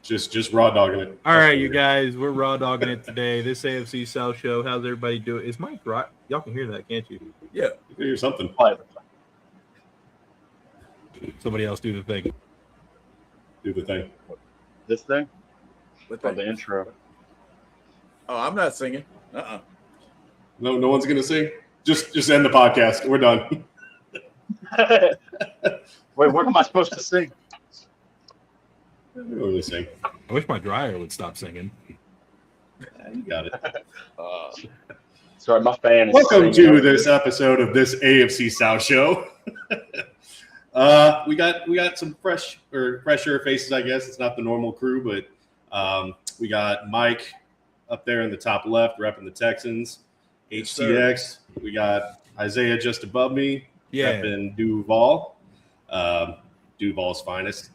Just raw dogging it. All right, you guys, we're raw dogging it today. This AFC South show. How's everybody doing? Is Mike right? Y'all can hear that, can't you? Yeah, you can hear something. Somebody else do the thing. Do the thing. This thing? what For the? the intro. Oh, I'm not singing. No one's gonna sing. Just end the podcast. We're done. Wait, what am I supposed to sing? We don't really sing. I wish my dryer would stop singing. You got it. Sorry, my fan is Welcome singing. to this episode of this AFC South show. We got some fresher faces, I guess. It's not the normal crew, but we got Mike up there in the top left, repping the Texans. HTX. We got Isaiah just above me, repping Duval, Duval's finest.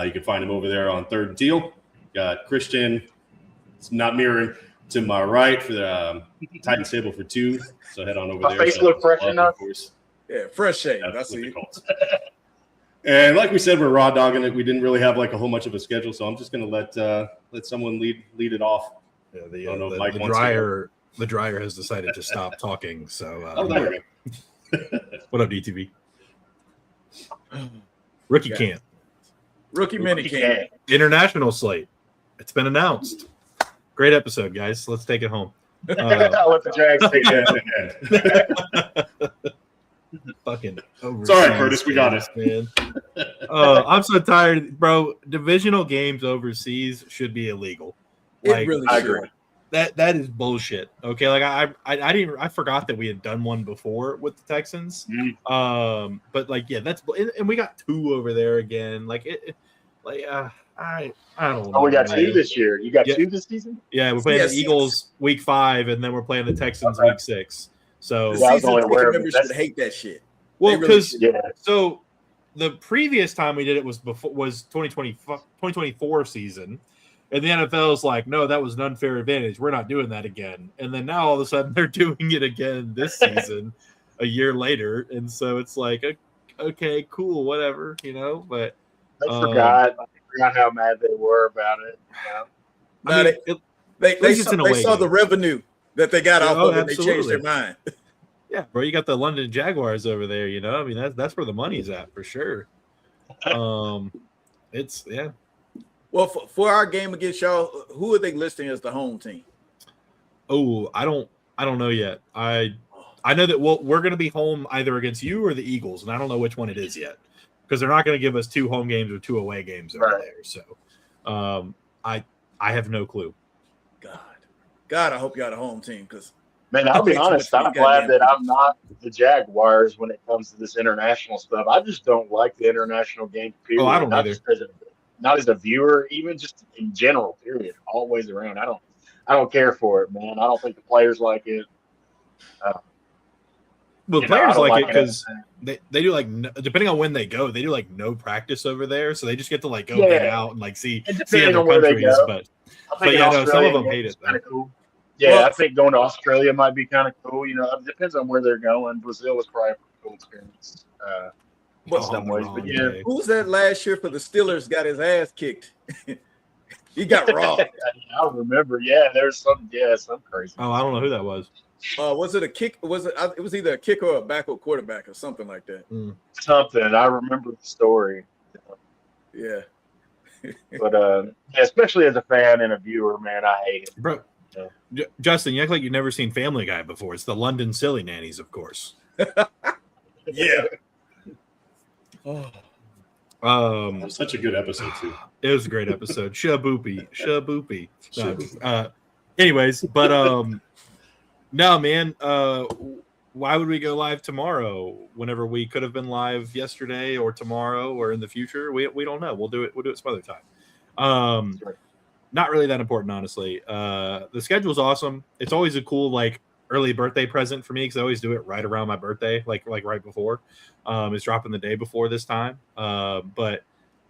You can find him over there on Third and Teal. Got Christian. It's not mirroring to my right for the Titans table for 2. So head on over My there. face look fresh enough? Of course. Yeah, fresh shave. Yeah, I with see. the Colts. And like we said, we're raw dogging it. We didn't really have like a whole much of a schedule, so I'm just going to let someone lead it off. Yeah, the dryer has decided to stop talking. So, There we go. What up, DTV? Rookie camp, Rookie minicamp. international slate. It's been announced. Great episode, guys. Let's take it home. I'll let the Jags take that. Fucking It's all right, Curtis. We got it. man. I'm so tired, bro. Divisional games overseas should be illegal. It really I should. agree. That is bullshit. Okay, like I forgot that we had done one before with the Texans. But like, yeah, and we got 2 over there again. Like I don't know. Oh, we got 2 this year. You got 2 this season? Yeah, we're playing Yeah, the Eagles week 5, and then we're playing the Texans week 6. So The Yeah, I was season only aware ticket of members that. should hate that shit. well, They really because Yeah. so the previous time we did it was 2024 season. And the NFL is like, no, that was an unfair advantage. We're not doing that again. And then now all of a sudden they're doing it again this season, a year later. And so it's like, okay, cool, whatever, But I forgot how mad they were about it. No, they saw the revenue that they got off of it. And they changed their mind. Yeah, bro, you got the London Jaguars over there. I mean, that's where the money's at for sure. It's yeah. Well, for our game against y'all, who are they listing as the home team? Oh, I don't know yet. I know that we're going to be home either against you or the Eagles, and I don't know which one it is yet because they're not going to give us 2 home games or 2 away games over there. So, I have no clue. God, I hope you got a home team because. Man, I'll be honest. I'm glad that I'm not the Jaguars when it comes to this international stuff. I just don't like the international game. Period. Oh, I don't either. Not as a viewer, even just in general. Period. Always around. I don't care for it, man. I don't think the players like it. Well, players like it because anything. they do depending on when they go, they do no practice over there, so they just get to go hang out and see other countries. But yeah, no, some of them hate it. Cool. Yeah, I think going to Australia might be kind of cool. It depends on where they're going. Brazil was probably a cool experience. Some ways, but yeah. Who was that last year for the Steelers? Got his ass kicked. He got robbed. I remember. Yeah, there's some crazy. Oh, I don't know who that was. Was it a kick? It was either a kick or a backup quarterback or something like that. Something. I remember the story. Yeah. But especially as a fan and a viewer, man, I hate it. Bro, Justin, you act like you've never seen Family Guy before. It's the London Silly Nannies, of course. Yeah. Such a good episode too. It was a great episode. Shaboopy. Anyways, but no, man. Why would we go live tomorrow? Whenever we could have been live yesterday or tomorrow or in the future, we don't know. We'll do it some other time. Not really that important, honestly. The schedule's awesome. It's always a cool early birthday present for me because I always do it right around my birthday, like right before. It's dropping the day before this time. But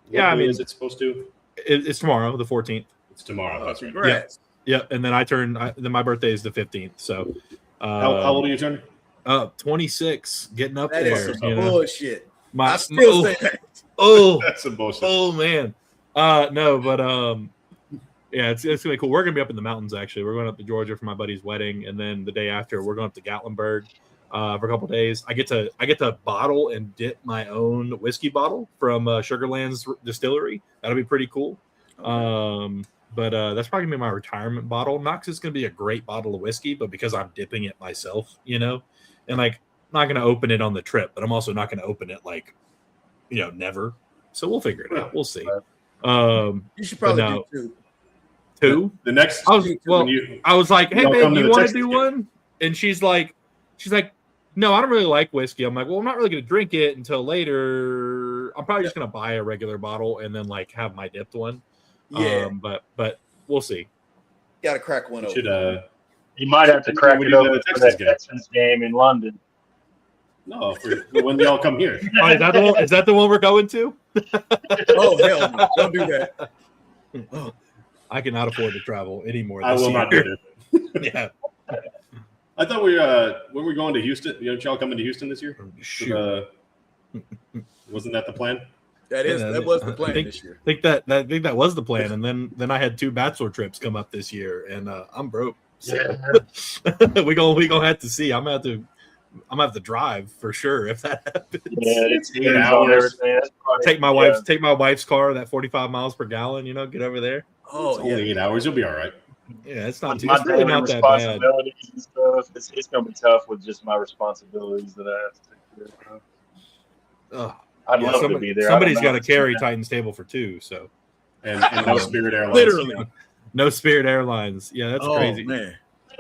yeah, is it supposed to? It's tomorrow, the 14th. It's tomorrow. That's right. Congrats. Yeah, and then then my birthday is the 15th. So, how old are you turning? 26, getting up That there. is some bullshit. I still say that. Oh, That's some bullshit. oh man. No, but yeah, it's gonna be cool. We're gonna be up in the mountains. Actually, we're going up to Georgia for my buddy's wedding, and then the day after, we're going up to Gatlinburg for a couple of days. I get to bottle and dip my own whiskey bottle from Sugarland's distillery. That'll be pretty cool. Okay. But that's probably gonna be my retirement bottle. Not 'cause it's gonna be a great bottle of whiskey, but because I'm dipping it myself, and like I'm not gonna open it on the trip, but I'm also not gonna open it like never. So we'll figure it out. We'll see. You should probably do two. The next, I was like, hey babe, you want to do one? And she's like, no, I don't really like whiskey. I'm like, well, I'm not really gonna drink it until later. I'm probably just gonna buy a regular bottle and then like have my dipped one. Yeah, but we'll see. Got to crack one open. You might have to crack it open for that Texans game in London. No, for when they all come here. Oh, is that the one we're going to? Oh hell no! Don't do that. I cannot afford to travel anymore. I will not do it. Yeah. I thought when we're going to Houston, y'all coming to Houston this year? Sure. Wasn't that the plan? That was the plan this year. I think that was the plan, and then I had 2 bachelor trips come up this year, and I'm broke. So we gonna have to see. I'm gonna have to drive for sure if that happens. Yeah, it's 8 hours. Take my wife's car, that 45 miles per gallon. Get over there. Oh, it's only 8 hours. You'll be all right. Yeah, it's not it's really not that bad. And stuff, it's gonna be tough with just my responsibilities that I have to take care of. I'd love to be there. Somebody's got to carry Titan's table for 2. So, and no Spirit Airlines. Literally, no Spirit Airlines. Yeah, that's crazy, man.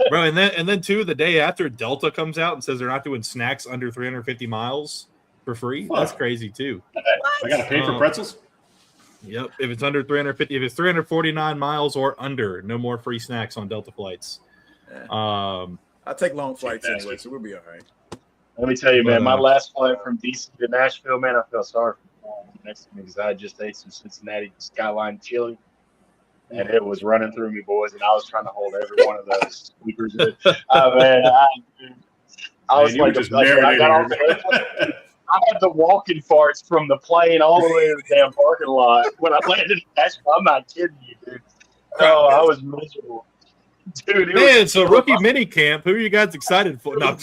Bro. And then too, the day after, Delta comes out and says they're not doing snacks under 350 miles for free. That's crazy too. I got to pay for pretzels. Yep. If it's under 350, if it's 349 miles or under, no more free snacks on Delta flights. I take long flights anyway, so we'll be all right. Let me tell you, man, my last flight from DC to Nashville, man, I felt sorry for the next to me because I just ate some Cincinnati Skyline chili, and it was running through me, boys, and I was trying to hold every one of those squeakers in. Man, I was like, I had the walking farts from the plane all the way to the damn parking lot when I landed in Nashville. I'm not kidding you, dude. Oh, I was miserable. Dude, man, it's a rookie minicamp. Who are you guys excited for? No,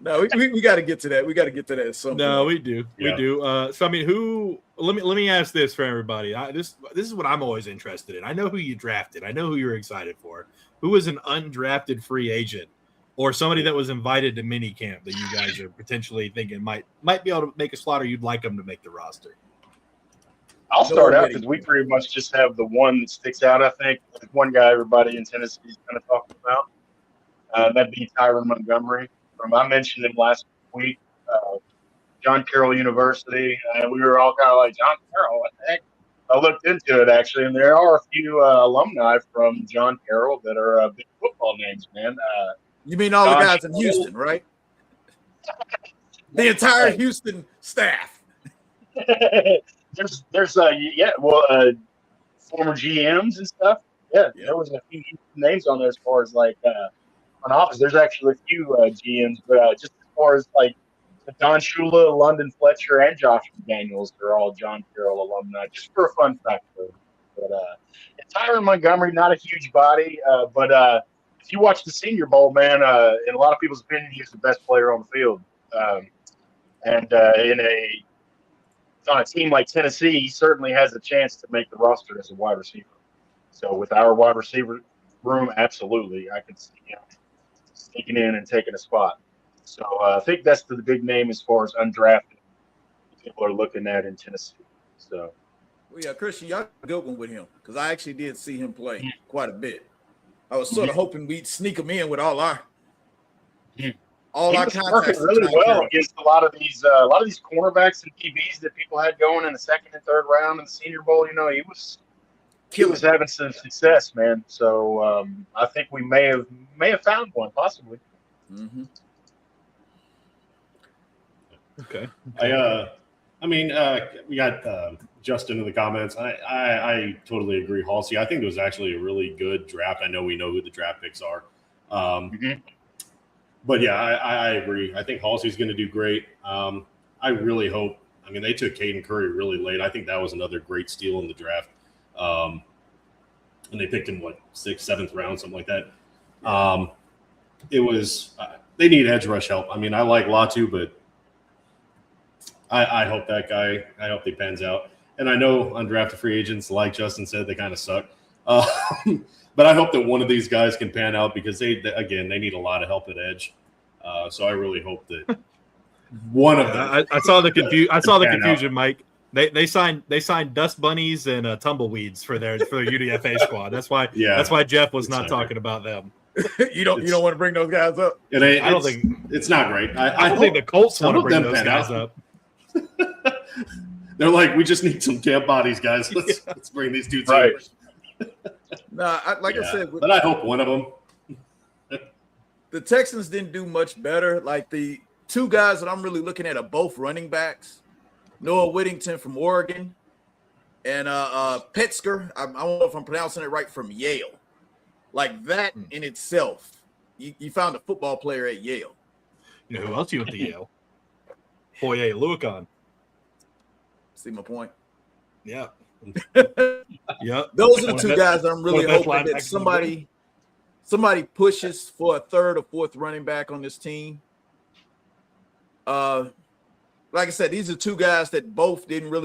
no, we got to get to that. We got to get to that at some point. No, we do. Yeah. We do. So I mean, let me ask this for everybody. This is what I'm always interested in. I know who you drafted. I know who you're excited for. Who is an undrafted free agent or somebody that was invited to minicamp that you guys are potentially thinking might be able to make a slot, or you'd like them to make the roster? I'll start out because we pretty much just have the one that sticks out, I think. One guy everybody in Tennessee is kind of talking about. That'd be Tyron Montgomery. I mentioned him last week. John Carroll University. We were all kind of like, John Carroll, what the heck? I looked into it, actually, and there are a few alumni from John Carroll that are big football names, man. You mean all the guys in Houston, right? The entire Houston staff. There's former GMs and stuff. Yeah, there was a few names on there as far as like on office. There's actually a few GMs, but just as far as like Don Shula, London Fletcher, and Josh McDaniels are all John Carroll alumni. Just for a fun fact, though. But Tyron Montgomery, not a huge body, but if you watch the Senior Bowl, man, in a lot of people's opinion, he's the best player on the field. On a team like Tennessee, he certainly has a chance to make the roster as a wide receiver. So with our wide receiver room, absolutely, I could see him sneaking in and taking a spot. So I think that's the big name as far as undrafted people are looking at in Tennessee. So, well, yeah, Christian, y'all a good one with him because I actually did see him play quite a bit. I was sort of hoping we'd sneak him in with all our contacts. Really well against a lot of these cornerbacks and DBs that people had going in the second and third round in the Senior Bowl. He was having some success, man. So I think we may have found one possibly. Mm-hmm. Okay. We got Justin in the comments. I totally agree, Halsey. I think it was actually a really good draft. I know we know who the draft picks are. But yeah, I agree. I think Halsey's going to do great. I really hope. I mean, they took Caden Curry really late. I think that was another great steal in the draft. And they picked him, 6th, 7th round, something like that. It was they need edge rush help. I mean, I like Latu, but I hope that guy, I hope he pans out. And I know undrafted free agents, like Justin said, they kind of suck. But I hope that one of these guys can pan out because they need a lot of help at edge. So I really hope that one of them. I saw the confusion, Mike. They signed dust bunnies and tumbleweeds for their UDFA squad. That's why Jeff was not talking about them. you don't want to bring those guys up. I don't think it's not great. I don't think the Colts want to bring those guys up. They're like, we just need some camp bodies, guys. Let's bring these dudes right. in. I said, but I hope one of them. The Texans didn't do much better. Like the two guys that I'm really looking at are both running backs. Noah Whittington from Oregon and Petzker. I don't know if I'm pronouncing it right, from Yale. Like that in itself, you found a football player at Yale. You know who else you went to Yale? Foye Luakon. See my point? Yeah. Yep. Those are the two guys that I'm really hoping that somebody pushes for a third or fourth running back on this team. Like I said, these are two guys that both didn't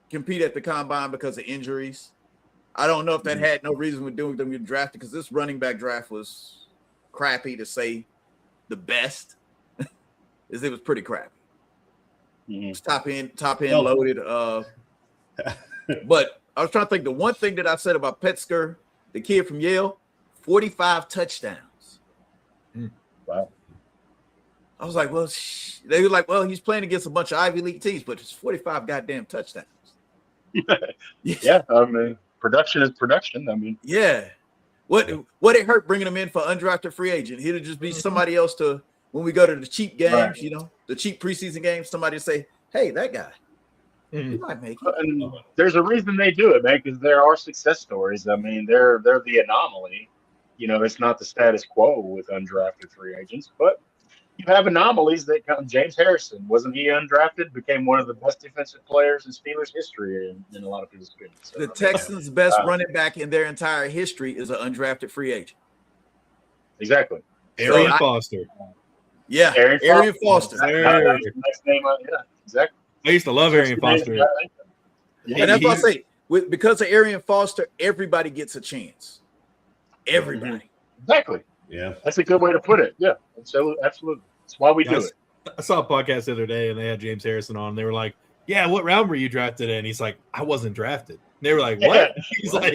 compete at the combine because of injuries. I don't know if that had no reason with doing them getting drafted, because this running back draft was crappy, to say the best. It was pretty crappy. It's top end loaded. But I was trying to think. The one thing that I said about Petzker, the kid from Yale, 45 touchdowns. Wow. I was like, well, they were like, well, he's playing against a bunch of Ivy League teams, but it's 45 goddamn touchdowns. Yeah, I mean, production is production. I mean, yeah. What it hurt bringing him in for undrafted free agent? He'd just be somebody else to, when we go to the cheap games, the cheap preseason games, somebody say, hey, that guy, he might make it. And there's a reason they do it, man, because there are success stories. I mean, they're the anomaly. It's not the status quo with undrafted free agents, but you have anomalies that come. James Harrison, wasn't he undrafted? Became one of the best defensive players in Steelers history in a lot of people's opinions. So, the Texans' best running back in their entire history is an undrafted free agent. Exactly. Arian Foster. Yeah, Arian Foster. Next name, exactly. I used to love Arian Foster. And that's what I say. Because of Arian Foster, everybody gets a chance. Everybody. Exactly. Yeah. That's a good way to put it. Yeah, absolutely. That's why we do it. I saw a podcast the other day, and they had James Harrison on. And they were like, yeah, what round were you drafted in? He's like, I wasn't drafted. And they were like, what? He's like,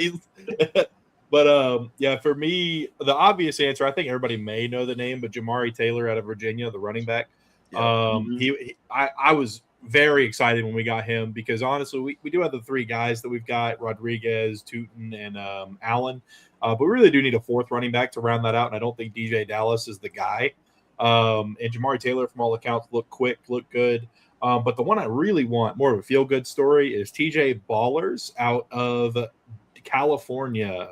but yeah, for me, the obvious answer, I think everybody may know the name, but Jamari Taylor out of Virginia, the running back. Yeah. I was very excited when we got him, because honestly, we do have the three guys that we've got: Rodriguez, Tootin, and Allen. But we really do need a fourth running back to round that out, and I don't think DJ Dallas is the guy. And Jamari Taylor, from all accounts, looked quick, looked good. But the one I really want, more of a feel-good story, is TJ Ballers out of California.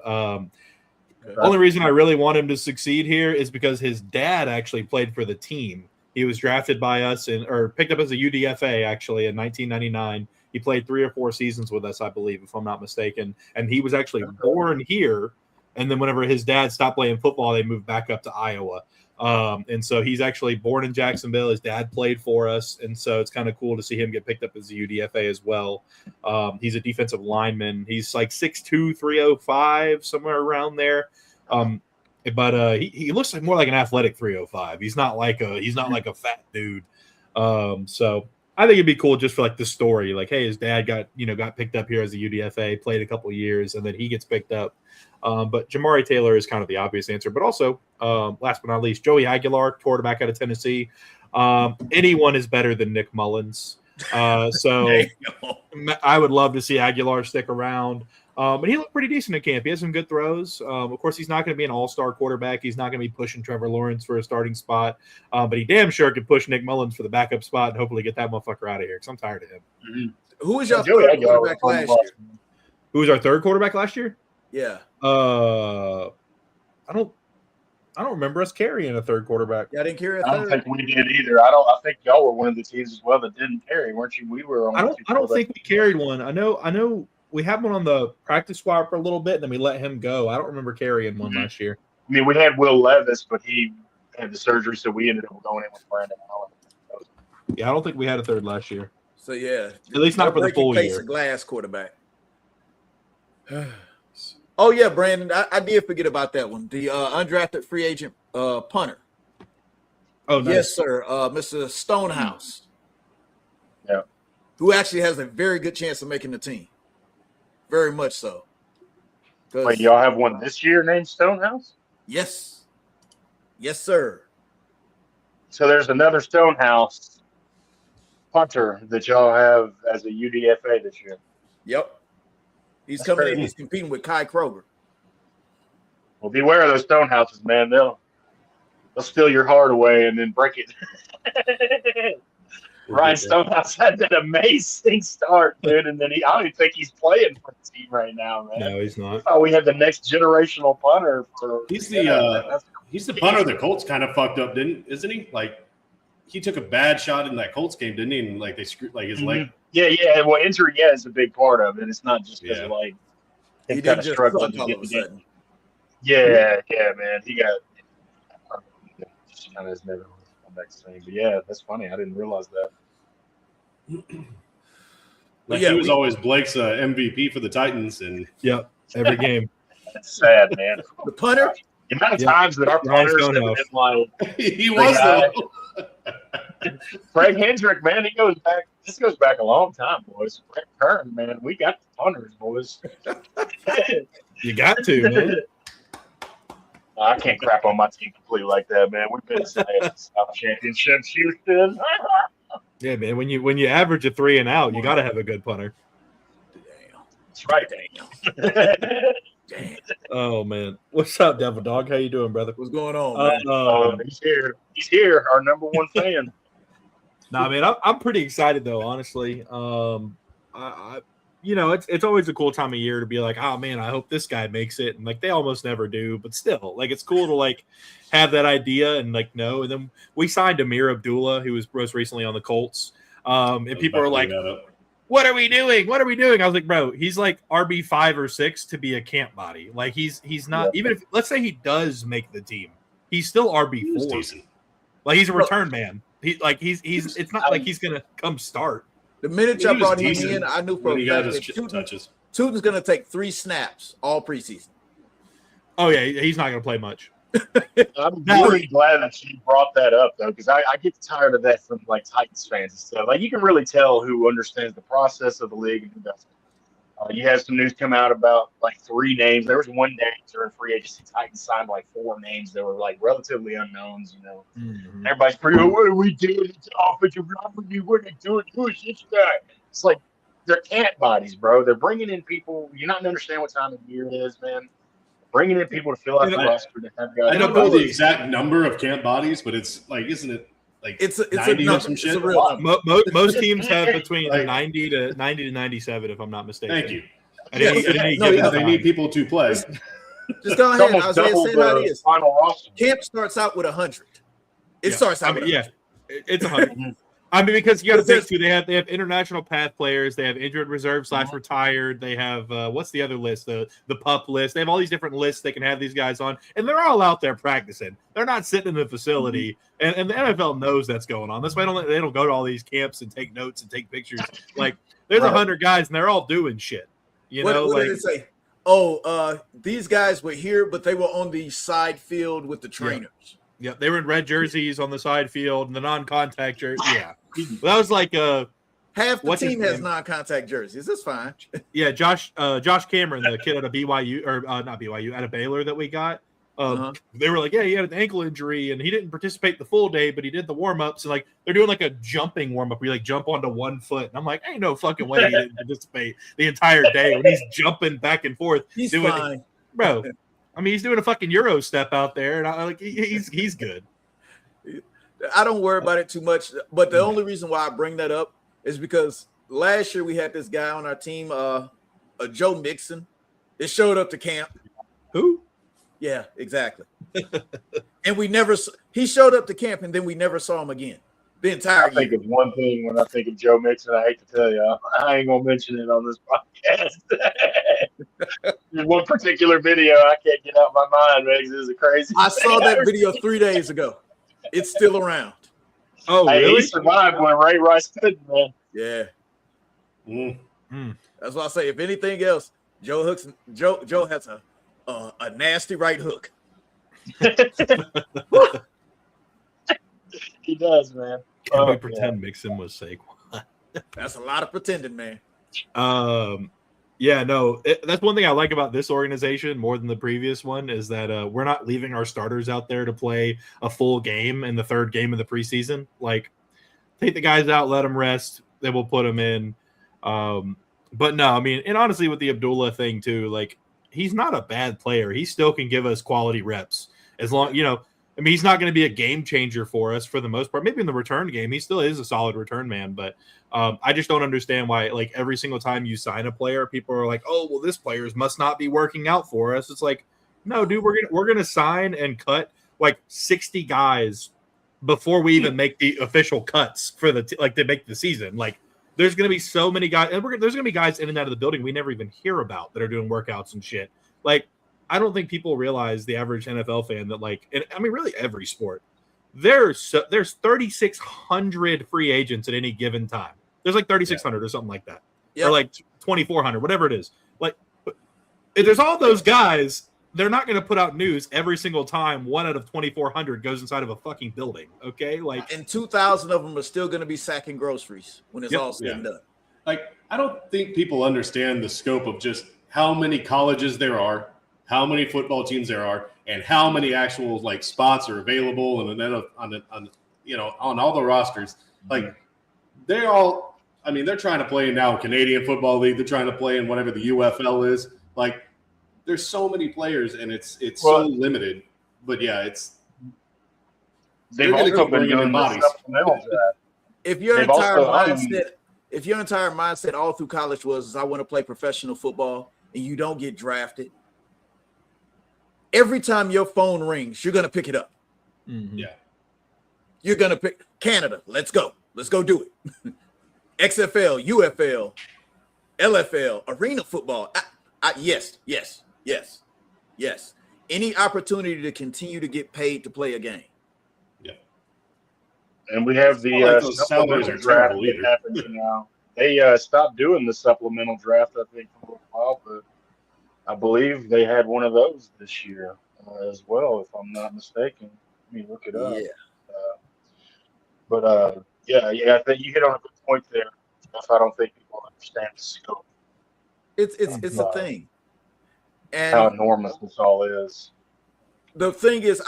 Only reason I really want him to succeed here is because his dad actually played for the team. He was drafted by us or picked up as a UDFA actually in 1999. He played 3 or 4 seasons with us, I believe, if I'm not mistaken. And he was actually born here. And then whenever his dad stopped playing football, they moved back up to Iowa. And so he's actually born in Jacksonville. His dad played for us. And so it's kind of cool to see him get picked up as a UDFA as well. He's a defensive lineman. He's like 6'2", 305, somewhere around there. But he looks like more like an athletic 305. He's not like a fat dude. So I think it'd be cool just for like the story. Like, hey, his dad got picked up here as a UDFA, played a couple of years, and then he gets picked up. But Jamari Taylor is kind of the obvious answer. But also, last but not least, Joey Aguilar, quarterback out of Tennessee. Anyone is better than Nick Mullins. So I would love to see Aguilar stick around. But he looked pretty decent at camp. He has some good throws. Of course, he's not going to be an all-star quarterback. He's not going to be pushing Trevor Lawrence for a starting spot. But he damn sure could push Nick Mullins for the backup spot and hopefully get that motherfucker out of here, because I'm tired of him. Mm-hmm. Who was your third quarterback last year? Who was our third quarterback last year? Yeah. I don't I don't remember us carrying a third quarterback. Yeah, I didn't carry a I don't third. think we did either. I think y'all were one of the teams as well that didn't carry, weren't you? We were on. I don't think we carried one. I know we had one on the practice squad for a little bit, and then we let him go. I don't remember carrying one last year. I mean, we had Will Levis, but he had the surgery, so we ended up going in with Brandon Allen. Yeah, I don't think we had a third last year. So yeah, At least not for the full case year. of glass quarterback. Oh yeah, Brandon, I did forget about that one. The undrafted free agent punter. Oh nice. Yes, sir. Mr. Stonehouse. Yeah. Who actually has a very good chance of making the team. Very much so. Wait, y'all have one this year named Stonehouse? Yes. Yes, sir. So there's another Stonehouse punter that y'all have as a UDFA this year. Yep. He's That's coming crazy. in. He's competing with Kai Kroger. Well, beware of those Stonehouses, man. They'll steal your heart away and then break it. Ryan Stonehouse had that amazing start, dude, and then I don't even think he's playing for the team right now, man. No, he's not. Oh, we have the next generational punter for. He's the punter the Colts kind of fucked up, isn't he? Like he took a bad shot in that Colts game, didn't he? And like they screwed like his leg. Yeah. Well, injury, is a big part of it. It's not just because of like He him didn't kind of just struggling suck all to of a get sudden. Yeah, man. He got just kind of has never come back the same. But yeah, that's funny. I didn't realize that. Like yeah, he was always Blake's MVP for the Titans, and Yep, every game. That's sad, man. The punter? The amount of times that our Ryan punters have Stonehouse. been like he was though. Craig Hendrick, man, he goes back. This goes back a long time, boys. Brett Kern, man, we got the punters, boys. You got to, man. I can't crap on my team completely like that, man. We've been South Championships, Houston. Yeah, man. When you average a 3 and out, you got to have a good punter. That's right, Damn. Oh man, what's up, Devil Dog? How you doing, brother? What's going on, man? He's here. He's here, our number one fan. Nah, man, I'm pretty excited though. Honestly, I it's always a cool time of year to be like, oh man, I hope this guy makes it, and like they almost never do, but still, like it's cool to like have that idea and like know. And then we signed Amir Abdullah, who was most recently on the Colts, and people are like, what are we doing? What are we doing? I was like, bro, he's like RB5 or 6 to be a camp body. Like he's not even if let's say he does make the team, he's still RB4. Like he's a return man. He's it's not like he's gonna come start. The minute y'all brought him in, I knew for a fact that Tootin's gonna take 3 snaps all preseason. Oh yeah, he's not gonna play much. I'm really glad that you brought that up, though, because I get tired of that from like Titans fans and stuff. Like you can really tell who understands the process of the league and who doesn't. You had some news come out about like 3 names. There was one name during free agency. Titans signed like 4 names that were like relatively unknowns. You know, everybody's pretty. Oh, what are we doing? It's offensive line. What are they doing? Who's this guy? It's like they're camp bodies, bro. They're bringing in people. You're not gonna understand what time of year it is, man. Bringing in people to fill out the roster to have guys. I don't know the exact number of camp bodies, but it's like, isn't it like it's 90 a or some shit? Most teams have between like 90 to 97, if I'm not mistaken. Thank you. They need people to play. Just go ahead. I was going to say how it is. Final roster. Camp starts out with 100. It starts out with 100. It's 100. I mean, because you got to think too. They have international path players. They have injured reserve / retired. They have what's the other list? The pup list. They have all these different lists they can have these guys on, and they're all out there practicing. They're not sitting in the facility, and the NFL knows that's going on. That's why they don't go to all these camps and take notes and take pictures. Like there's 100 guys, and they're all doing shit. You know, what did it say? Oh, these guys were here, but they were on the side field with the trainers. Yeah, they were in red jerseys on the side field and the non-contact jersey. Yeah, that was like half the team has non-contact jerseys. That's fine. Yeah, Josh Cameron, the kid out of BYU or not BYU, out of Baylor that we got. They were like, yeah, he had an ankle injury and he didn't participate the full day, but he did the warm-ups. And like they're doing like a jumping warm-up where you like jump onto one foot. And I'm like, ain't no fucking way he didn't participate the entire day when he's jumping back and forth. He's fine, bro. I mean, he's doing a fucking Euro step out there, and I like he's good. I don't worry about it too much, but the only reason why I bring that up is because last year we had this guy on our team, Joe Mixon, that showed up to camp. Who? Yeah, exactly. And he showed up to camp, and then we never saw him again the entire I think year. of one thing when I think of Joe Mixon. I hate to tell you, I ain't gonna mention it on this podcast. There's one particular video I can't get out of my mind, man. This is a crazy. I saw that video 3 days ago. It's still around. Oh, Hey, really? he survived when Ray Rice couldn't, man. Yeah. Mm. That's why I say, if anything else, Joe has a nasty right hook. He does, man. Can we pretend Mixon was Saquon? That's a lot of pretending, man. Yeah, no, that's one thing I like about this organization more than the previous one is that we're not leaving our starters out there to play a full game in the third game of the preseason. Like, take the guys out, let them rest, then we'll put them in. But no, I mean, and honestly, with the Abdullah thing too, like, he's not a bad player. He still can give us quality reps as long, I mean, he's not going to be a game changer for us for the most part. Maybe in the return game, he still is a solid return man. But I just don't understand why, like, every single time you sign a player, people are like, "Oh, well, this players must not be working out for us." It's like, no, dude, we're gonna sign and cut like 60 guys before we even make the official cuts for to make the season. Like, there's gonna be so many guys, and there's gonna be guys in and out of the building we never even hear about that are doing workouts and shit. Like, I don't think people realize, the average NFL fan, that, like, and I mean, really every sport, there's 3,600 free agents at any given time. There's like 3,600 or something like that, or like 2,400, whatever it is. Like, if there's all those guys, they're not going to put out news every single time one out of 2,400 goes inside of a fucking building. Okay, like, and 2,000 of them are still going to be sacking groceries when it's all said and done. Like, I don't think people understand the scope of just how many colleges there are, how many football teams there are, and how many actual like spots are available, and then on all the rosters. Like, they're trying to play in now Canadian Football League. They're trying to play in whatever the UFL is. Like, there's so many players, and it's so limited. But yeah, they've also been doing the supplemental draft. If your entire mindset all through college was, I want to play professional football, and you don't get drafted, every time your phone rings, you're going to pick it up. Mm-hmm. Yeah. You're going to pick Canada. Let's go. Let's go do it. XFL, UFL, LFL, arena football. Yes. Any opportunity to continue to get paid to play a game. Yeah. And we have the supplemental draft that happens now. They stopped doing the supplemental draft, I think, for a while, but I believe they had one of those this year as well, if I'm not mistaken. Let me look it up. Yeah. I think you hit on a good point there, Jeff. I don't think people understand the scope. It's a thing. And how enormous this all is. The thing is,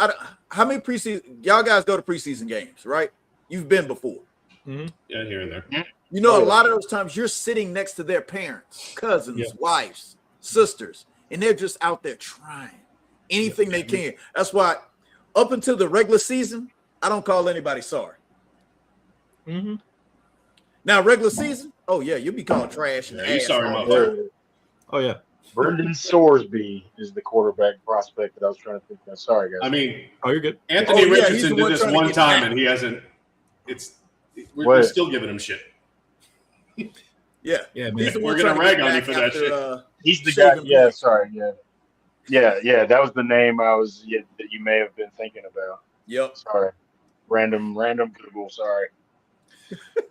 how many preseason, y'all guys go to preseason games, right? You've been before. Mm-hmm. Yeah, here and there. You know, a lot of those times you're sitting next to their parents, cousins, wives, sisters, and they're just out there trying anything they can. That's why up until the regular season, I don't call anybody sorry. Mm-hmm. Now, regular season, oh yeah, you'll be called trash and ass. Sorry, motherfucker. Oh yeah. Brendan Sorsby is the quarterback prospect that I was trying to think of. Sorry, guys. I mean, you're good. Anthony Richardson did this one time, and he hasn't. We're still giving him shit. Yeah, man. We're gonna rag on you for that shit. He's the guy. Yeah, sorry. Yeah. That was the name that you may have been thinking about. Yep. Sorry. Random Google. Sorry.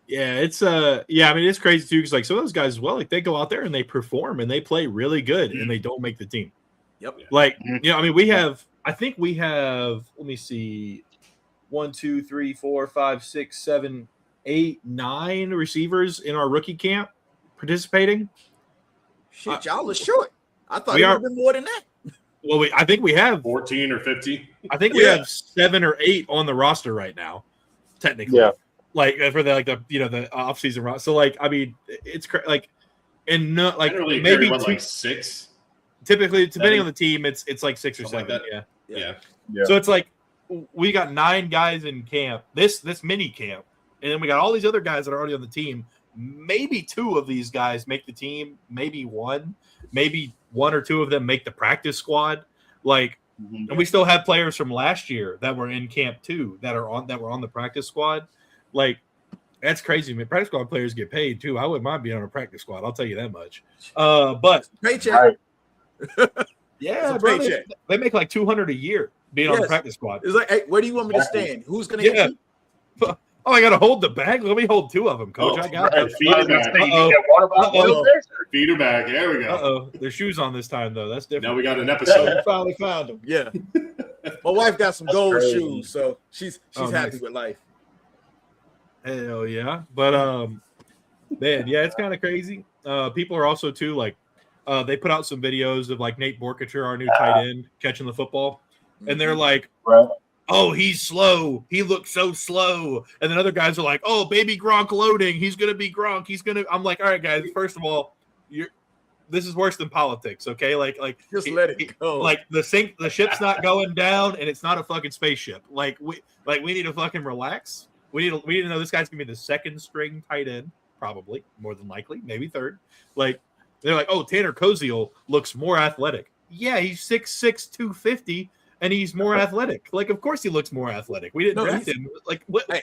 Yeah, it's I mean, it's crazy too, because like some of those guys as well, like they go out there and they perform and they play really good and they don't make the team. Yep. Like, I mean, I think we have, let me see, 1, 2, 3, 4, 5, 6, 7, 8, 9 receivers in our rookie camp participating. Shit, y'all are short. I thought it would have been more than that. Well, I think we have 14 or 15. I think we have 7 or 8 on the roster right now, technically. Yeah. Like for the off-season roster. So like, I mean, it's like, and no, like maybe like 6. Typically, depending on the team, it's like 6 or 7. Like yeah. So it's like we got 9 guys in camp. This mini camp, and then we got all these other guys that are already on the team. Maybe 2 of these guys make the team. Maybe 1 or 2 of them make the practice squad. Like, Mhm. And we still have players from last year that were in camp too that were on the practice squad. Like, that's crazy, man. Practice squad players get paid too. I wouldn't mind being on a practice squad. I'll tell you that much. But Paycheck. Right. yeah, It's a bro, paycheck. they make like $200 a year being on the Yes. practice squad. It's like, hey, where do you want me to stand? Who's gonna hit you? Oh, I gotta hold the bag. Let me hold 2 of them, coach. Oh, I got right. this. Feet I was are gonna back. say, you Uh-oh. need that water bottle Uh-oh. up there, sir? Feet are back. There we go. Uh-oh. There's shoes on this time, though. That's different. Now we got an episode. Finally found them. Yeah. My wife got some That's gold crazy. shoes, so she's Oh, happy nice. with life. Hell yeah. But man, yeah, it's kind of crazy. People are also too like they put out some videos of like Nate Borkature, our new tight end, catching the football. And they're like, Right. oh, he's slow. He looks so slow. And then other guys are like, oh, baby Gronk loading. He's gonna be Gronk. I'm like, all right, guys, first of all, this is worse than politics, okay? Like Just let it go. Like the ship's not going down, and it's not a fucking spaceship. Like we need to fucking relax. We need to know this guy's gonna be the second string tight end, probably, more than likely, maybe third. Like they're like, oh, Tanner Koziel looks more athletic. Yeah, he's 6'6", 250, and he's more athletic. Like, of course he looks more athletic. We didn't draft him. Like, what? Hey,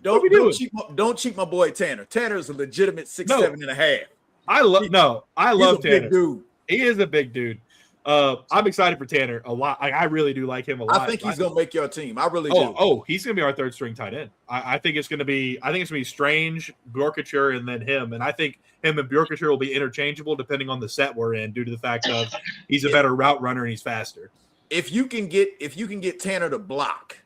what are we don't doing? don't cheat my boy Tanner. Tanner is a legitimate 6'7" No. and a half. I love He's a Tanner. big dude. He is a big dude. I'm excited for Tanner a lot. I really do like him a lot. I think he's gonna make your team. I really do. Oh, he's gonna be our third string tight end. I think it's gonna be Strange, Bjorkature, and then him. And I think him and Bjorkature will be interchangeable depending on the set we're in, due to the fact of he's a better route runner and he's faster. If you can get Tanner to block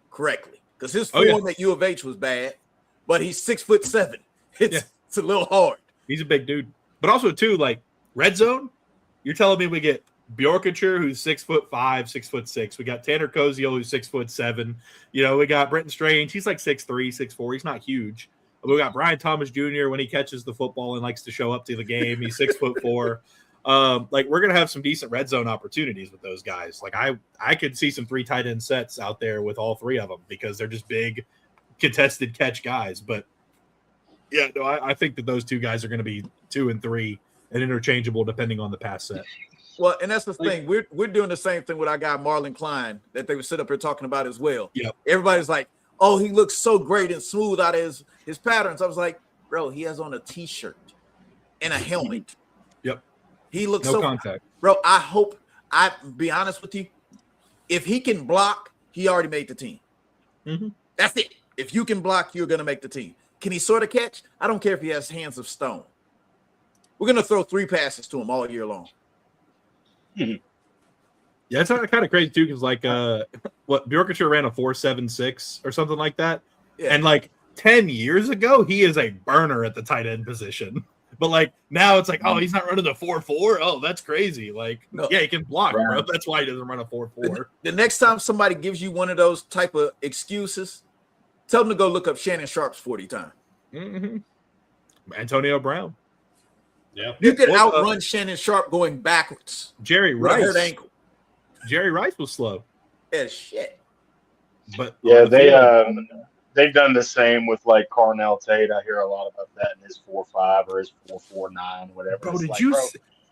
correctly, because his form at U of H was bad, but he's 6'7". It's a little hard. He's a big dude. But also too, like red zone, you're telling me we get Bjorkature, who's 6'5", 6'6". We got Tanner Koziel, who's 6'7". You know, we got Brenton Strange. He's like 6'3", 6'4". He's not huge. We got Brian Thomas Jr. when he catches the football and likes to show up to the game. He's 6'4". Like we're gonna have some decent red zone opportunities with those guys. Like I could see some 3 tight end sets out there with all 3 of them because they're just big contested catch guys. But yeah, no, I think that those 2 guys are going to be 2 and 3 and interchangeable depending on the pass set. Well, and that's the thing. We're doing the same thing with our guy Marlon Klein that they were sitting up here talking about as well. Yep. Everybody's like, oh, he looks so great and smooth out of his patterns. I was like, bro, he has on a t-shirt and a helmet. Yep. He looks No so contact. Bro, I be honest with you. If he can block, he already made the team. Mm-hmm. That's it. If you can block, you're gonna make the team. Can he sort of catch? I don't care if he has hands of stone. We're gonna throw 3 passes to him all year long. Yeah, it's kind of crazy too, because like what Bjorkature ran a 4.76 or something like that. Yeah. And like 10 years ago, he is a burner at the tight end position. But like now it's like, oh, he's not running a 4.4. Oh, that's crazy. Like, No. yeah, he can block, Right. bro. That's why he doesn't run a 4.4. The next time somebody gives you one of those type of excuses, tell them to go look up Shannon Sharp's 40 time. Mm-hmm. Antonio Brown. Yeah. You can Well, outrun Shannon Sharp going backwards Jerry with a hurt Rice. ankle. Jerry Rice was slow. As shit. But Yeah, on the field, they've done the same with like Carnell Tate. I hear a lot about that in his 4.5 or his 4.49, whatever. bro, It's did like, you bro,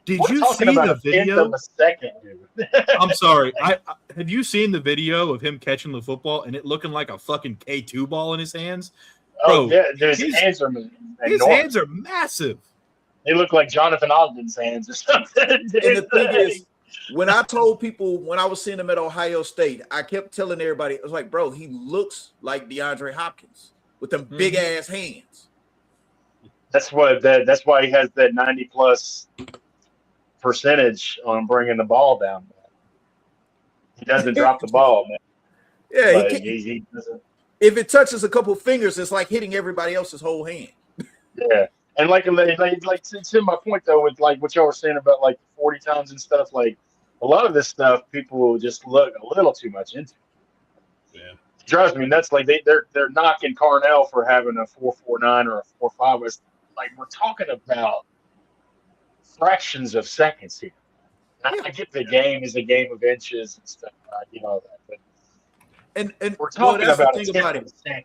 did we're you talking see about the a tenth video? of a second, dude. I'm sorry. Have you seen the video of him catching the football and it looking like a fucking K2 ball in his hands? Oh, Bro, yeah, his his- hands are His enormous. hands are massive. They look like Jonathan Ogden's hands or something. And the thing is, when I told people when I was seeing him at Ohio State, I kept telling everybody, I was like, bro, he looks like DeAndre Hopkins with them big ass hands. that's why he has that 90+ percentage on bringing the ball down. He doesn't drop the ball, man. Yeah, Like, he he doesn't. if it touches a couple fingers, it's like hitting everybody else's whole hand. Yeah, and like to my point though, with like what y'all were saying about like 40 times and stuff, like a lot of this stuff people just look a little too much into. Yeah. It drives me nuts. Like they're knocking Carnell for having a 4.49 or a 4.5. It's like we're talking about fractions of seconds here. And I get the game is a game of inches and stuff, you know that. But And we're talking that's the about a thing tenth about of it. a second.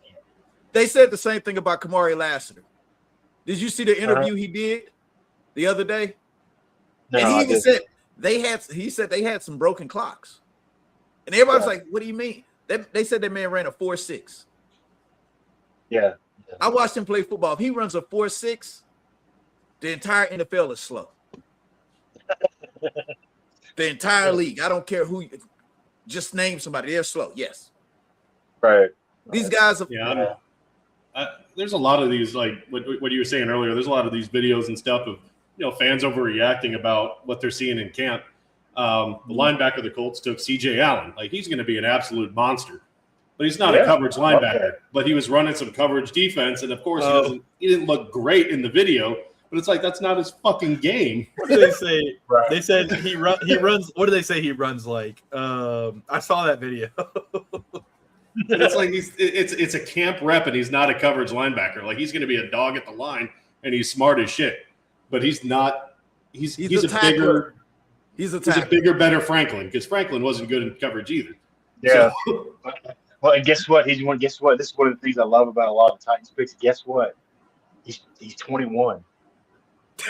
They said the same thing about Kamari Lassiter. Did you see the interview he did the other day? No, And I he even didn't. said they had some broken clocks. And everybody was like, "What do you mean?" They said that man ran a 4.6. Yeah. I watched him play football. If he runs a 4.6, the entire NFL is slow. The entire league. I don't care who. Just name somebody. They're slow. Yes. Right. These guys are. Yeah. There's a lot of these, like what you were saying earlier. There's a lot of these videos and stuff of fans overreacting about what they're seeing in camp. The linebacker of the Colts took C.J. Allen. Like, he's going to be an absolute monster, but he's not a coverage linebacker. But he was running some coverage defense, and of course he didn't look great in the video. But it's like, that's not his fucking game. What did they say? Right. They said he runs. What do they say he runs like? I saw that video. And it's like it's a camp rep, and he's not a coverage linebacker. Like, he's going to be a dog at the line, and he's smart as shit. But he's not. He's a bigger. He's a bigger, better Franklin, because Franklin wasn't good in coverage either. Yeah. So. Well, and guess what? Guess what? This is one of the things I love about a lot of the Titans picks. Guess what? He's 21.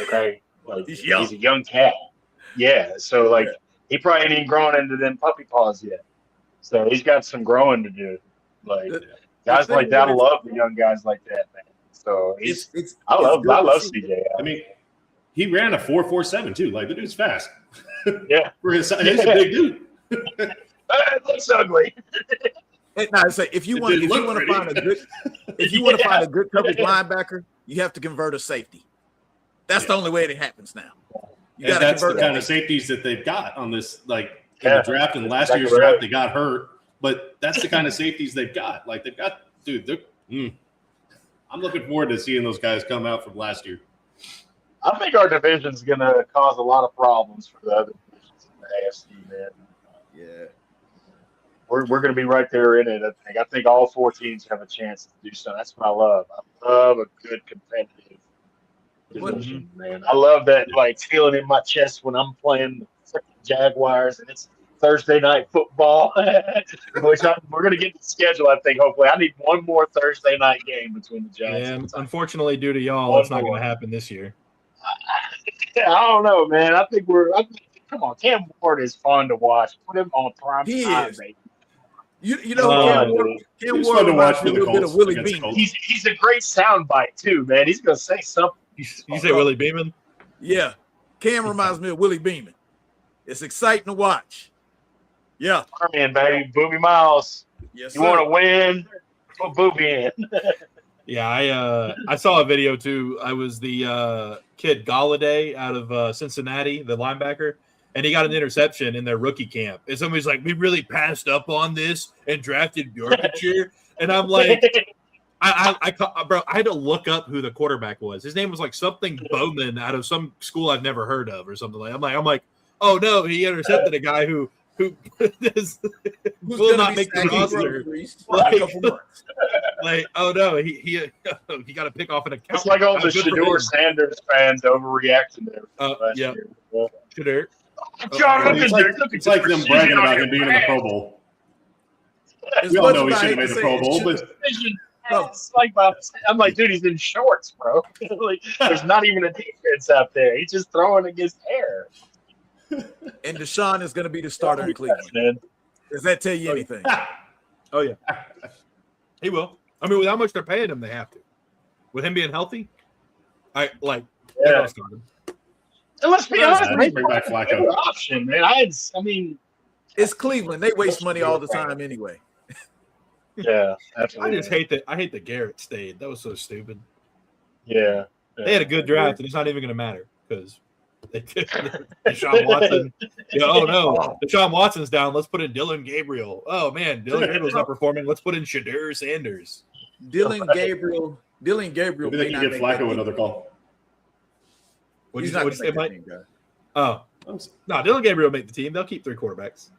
Okay, like, he's a young cat. Yeah. So like he probably ain't even grown into them puppy paws yet. So he's got some growing to do. Like guys like that, I love the young guys like that, man. So I love CJ. I mean, he ran a 4.47 too. Like, the dude's fast. Yeah, for his size, he's a big dude. It looks ugly. I say if you want to find a good coverage linebacker, you have to convert a safety. That's the only way it happens now. That's the kind of safeties that they've got on this, like in the draft. And last year's draft, they got hurt, but that's the kind of safeties they've got. Like, they've got, dude. I'm looking forward to seeing those guys come out from last year. I think our division's going to cause a lot of problems for the other divisions in the AFC, man. Yeah. We're going to be right there in it, I think all four teams have a chance to do so. That's what I love. I love a good competitive division, man. I love that, like, feeling in my chest when I'm playing the freaking Jaguars and it's Thursday night football. We're going to get the schedule, I think, hopefully. I need one more Thursday night game between the Giants. Yeah, unfortunately, due to y'all, it's not going to happen this year. I don't know, man. I think come on, Cam Ward is fun to watch. Put him on prime time, baby. You know, Cam Ward reminds me a little bit of Willie Beeman. He's a great soundbite too, man. He's gonna say something. You say Willie Beeman? Yeah, Cam reminds me of Willie Beeman. It's exciting to watch. Yeah, man, baby, Booby Miles. Yes, you want to win? Put Booby in. Yeah, I saw a video too. I was the kid Galladay out of Cincinnati, the linebacker, and he got an interception in their rookie camp. And somebody's like, "We really passed up on this and drafted Bjorkacher," and I'm like, bro, I had to look up who the quarterback was. His name was like something Bowman out of some school I've never heard of or something like. I'm like, oh no, he intercepted a guy who will not make the roster. Like, oh no, he got to pick off an account. It's like all the Shedeur Sanders fans overreacting there. Yeah, Shedeur. It's like them bragging about him being in the Pro Bowl. We all know he should have made the Pro Bowl, but I'm like, dude, he's in shorts, bro. Like, there's not even a defense out there. He's just throwing against air. And Deshaun is going to be the starter in Cleveland. Man. Does that tell you anything? Oh yeah, he will. I mean, with how much they're paying him, they have to. With him being healthy, they're going to start him. And let's be honest, bring back Flacco. Option, man. I mean, it's Cleveland. They waste money all the time anyway. Yeah, absolutely. I just hate that. I hate that Garrett stayed. That was so stupid. Yeah. They had a good draft, and it's not even going to matter because they did Deshaun Watson. Oh no, Deshaun Watson's down. Let's put in Dylan Gabriel. Oh man, Dylan Gabriel's not performing. Let's put in Shedeur Sanders. Dylan Gabriel. Maybe they can give Flacco another call. What'd you say, Mike? Oh no, Dylan Gabriel will make the team. They'll keep 3 quarterbacks.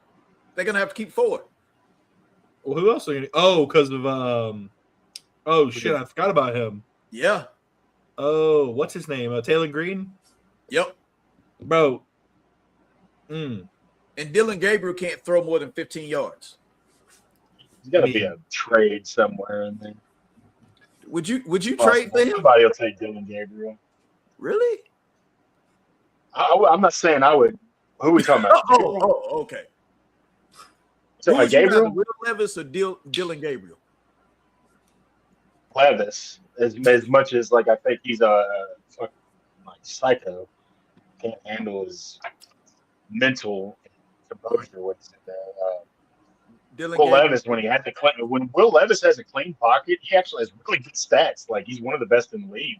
They're gonna have to keep 4. Well, who else are you? Oh, because of oh shit, I forgot about him. Yeah. Oh, what's his name? Taylor Green. Yep. Bro. And Dylan Gabriel can't throw more than 15 yards. There's got to be a trade somewhere in there. Would you trade for him? Somebody will take Dylan Gabriel. Really? I'm not saying I would. Who are we talking about? Oh, okay. So Who would you rather, Gabriel Will Levis or Dylan Gabriel? Levis, as much as like I think he's a fucking like psycho, can't handle his mental composure. What's in there? Dylan Will Gabriel. Levis, when Will Levis has a clean pocket, he actually has really good stats. Like he's one of the best in the league.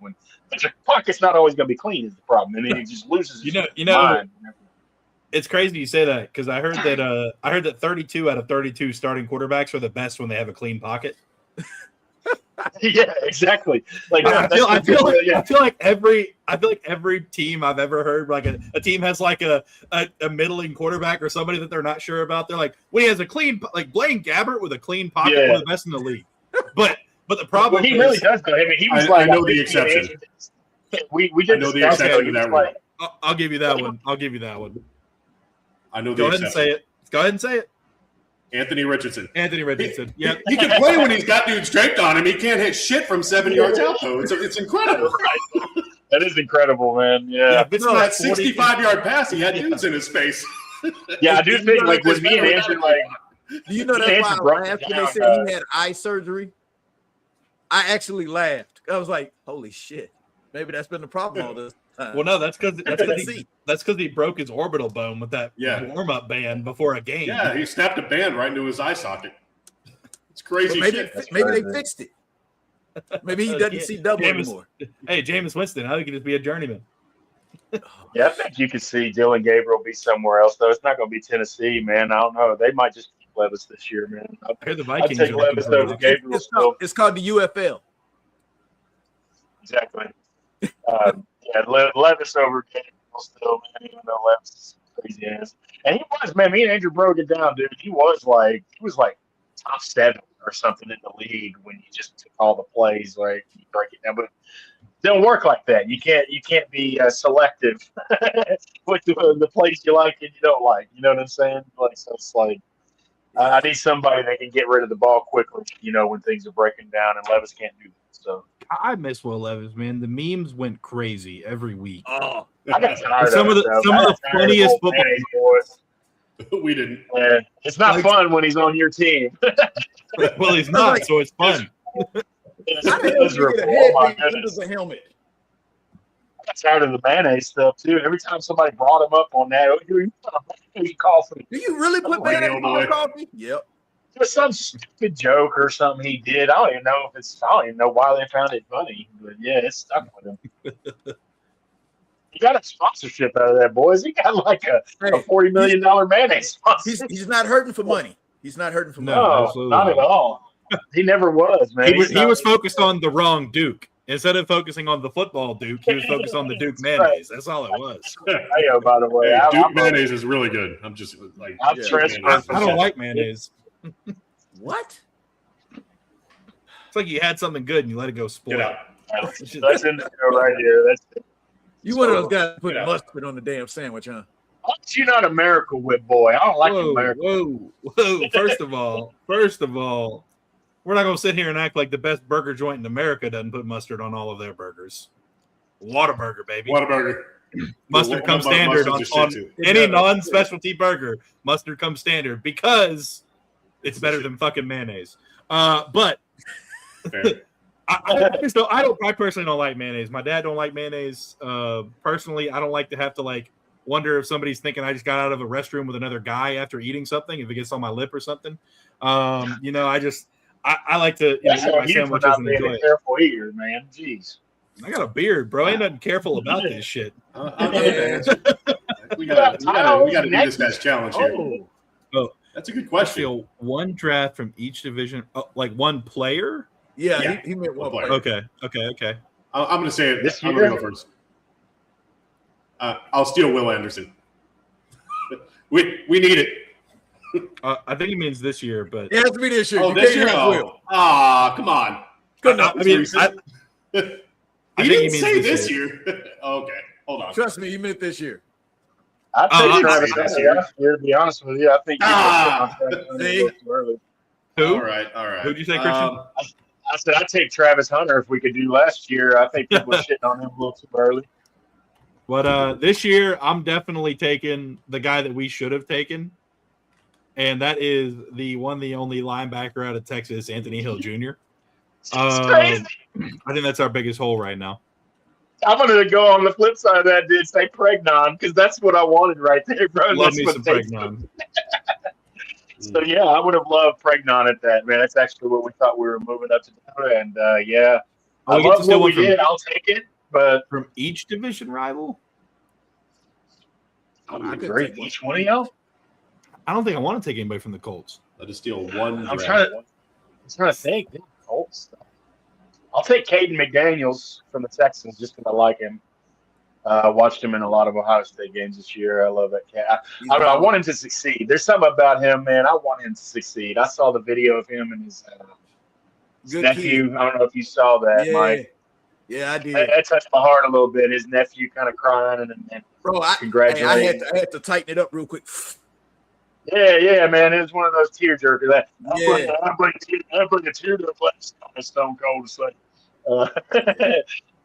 But your pocket's not always going to be clean is the problem, and then he just loses his mind. It's crazy you say that because I heard that 32 out of 32 starting quarterbacks are the best when they have a clean pocket. Yeah, exactly. Like I feel like every team I've ever heard, like a team has like a middling quarterback or somebody that they're not sure about. They're like, when he has a clean, like Blaine Gabbert with a clean pocket, one of the best in the league. But the problem he really does though. I mean, he was I know the exception. We did know the exception to that rule. I'll give you that one. I know the Go exception. Go ahead and say it. Anthony Richardson. Yeah. He can play when he's got dudes draped on him. He can't hit shit from 7 yards out, though. It's incredible. That is incredible, man. Yeah. It's that 65-yard pass, he had dudes in his face. Yeah, I do think, like, with me and Andrew, like, do you know that's why I laughed when they said he had eye surgery? I actually laughed. I was like, holy shit. Maybe that's been the problem all this time. Well, no, that's because he broke his orbital bone with that warm-up band before a game. Yeah, he snapped a band right into his eye socket. It's crazy shit. Maybe they fixed it. Maybe he doesn't see double anymore. Hey, Jameis Winston, how he could just be a journeyman. Yeah, I think you could see Dylan Gabriel be somewhere else, though. It's not going to be Tennessee, man. I don't know. They might just keep Levis this year, man. I hear the Vikings I'd take Levis over Gabriel still. It's called the UFL. Exactly. Levis over Gabriel still, man, even though Levis is crazy ass. And he was, man, me and Andrew broke it down, dude. He was like top 7 or something in the league when you just took all the plays, like you break it down. But it don't work like that. You can't be selective with the plays you like and you don't like. You know what I'm saying? Like, so it's like I need somebody that can get rid of the ball quickly, you know, when things are breaking down, and Levis can't do that. So I miss Will Levis, man. The memes went crazy every week. Oh, I got tired some of the funniest football boys. We didn't. Yeah, it's not fun when he's on your team. Well, he's not, so it's fun. It's a helmet. I got tired of the mayonnaise stuff too. Every time somebody brought him up on that, coffee. Do you really put mayonnaise in your coffee? Yep. It was some stupid joke or something he did. I don't even know why they found it funny, but yeah, it stuck with him. He got a sponsorship out of that, boys. He got like a $40 million mayonnaise sponsor. He's not hurting for money. No, not at all. He never was, man. He was focused on the wrong Duke. Instead of focusing on the football Duke, he was focused on the Duke mayonnaise. That's all it was. Hey, by the way, Duke mayonnaise is really good. I'm just like, I don't like mayonnaise. What? It's like you had something good and you let it go spoil. That's in the show right here. That's it. You one of those guys putting mustard on the damn sandwich, huh? Aren't you not a Miracle Whip boy? I don't like America. Whoa. First of all, we're not going to sit here and act like the best burger joint in America doesn't put mustard on all of their burgers. Whataburger, baby. Whataburger. Mustard comes standard on any non-specialty burger. Mustard comes standard because it's better than fucking mayonnaise. But I personally don't like mayonnaise. My dad don't like mayonnaise. Personally, I don't like to have to like wonder if somebody's thinking I just got out of a restroom with another guy after eating something, if it gets on my lip or something. You know, I like to eat my sandwiches and enjoy it. Careful eater, man. Jeez. I got a beard, bro. Ain't nothing careful about this shit. We gotta do this guy's challenge here. Oh, that's a good question. One draft from each division, like one player. Yeah. He meant one player. Okay. I'm going to say it. This I'm going to go first. I'll steal Will Anderson. We need it. I think he means this year, but it has to be this year. Oh, this year? Will. Come on. Good enough. He didn't say this year. Okay, hold on. Trust me, he meant this year. I think Travis this year. To be honest with you, I think. Who? All right. Who'd you say, Christian? I said I'd take Travis Hunter if we could do last year. I think people were shitting on him a little too early. But this year, I'm definitely taking the guy that we should have taken. and that is the only linebacker out of Texas, Anthony Hill Jr. It's crazy. I think that's our biggest hole right now. I'm gonna go on the flip side of that, dude. Say Pregnon, because that's what I wanted right there, bro. Love That's me what some they- Pregnon. So yeah, I would have loved Pregnon at that, man. That's actually what we thought we were moving up to do, and yeah, I We get to love steal what we one did. I'll take it, but from each division rival. I I would could agree. take one. Each one of y'all. I don't think I want to take anybody from the Colts. Let us steal one. I'm draft. trying to think. Dude, Colts. I'll take Caden McDaniels from the Texans just because I like him. I watched him in a lot of Ohio State games this year. I love that cat. I want him to succeed. There's something about him, man. I want him to succeed. I saw the video of him and his Good nephew. kid. I don't know if you saw that, Yeah, Mike. yeah, I did. That touched my heart a little bit. His nephew kind of crying and Bro, I congratulating. had to tighten it up real quick. Yeah, man. It was one of those tear jerkers. Yeah. I bring a tear to the place. Stone Cold to say.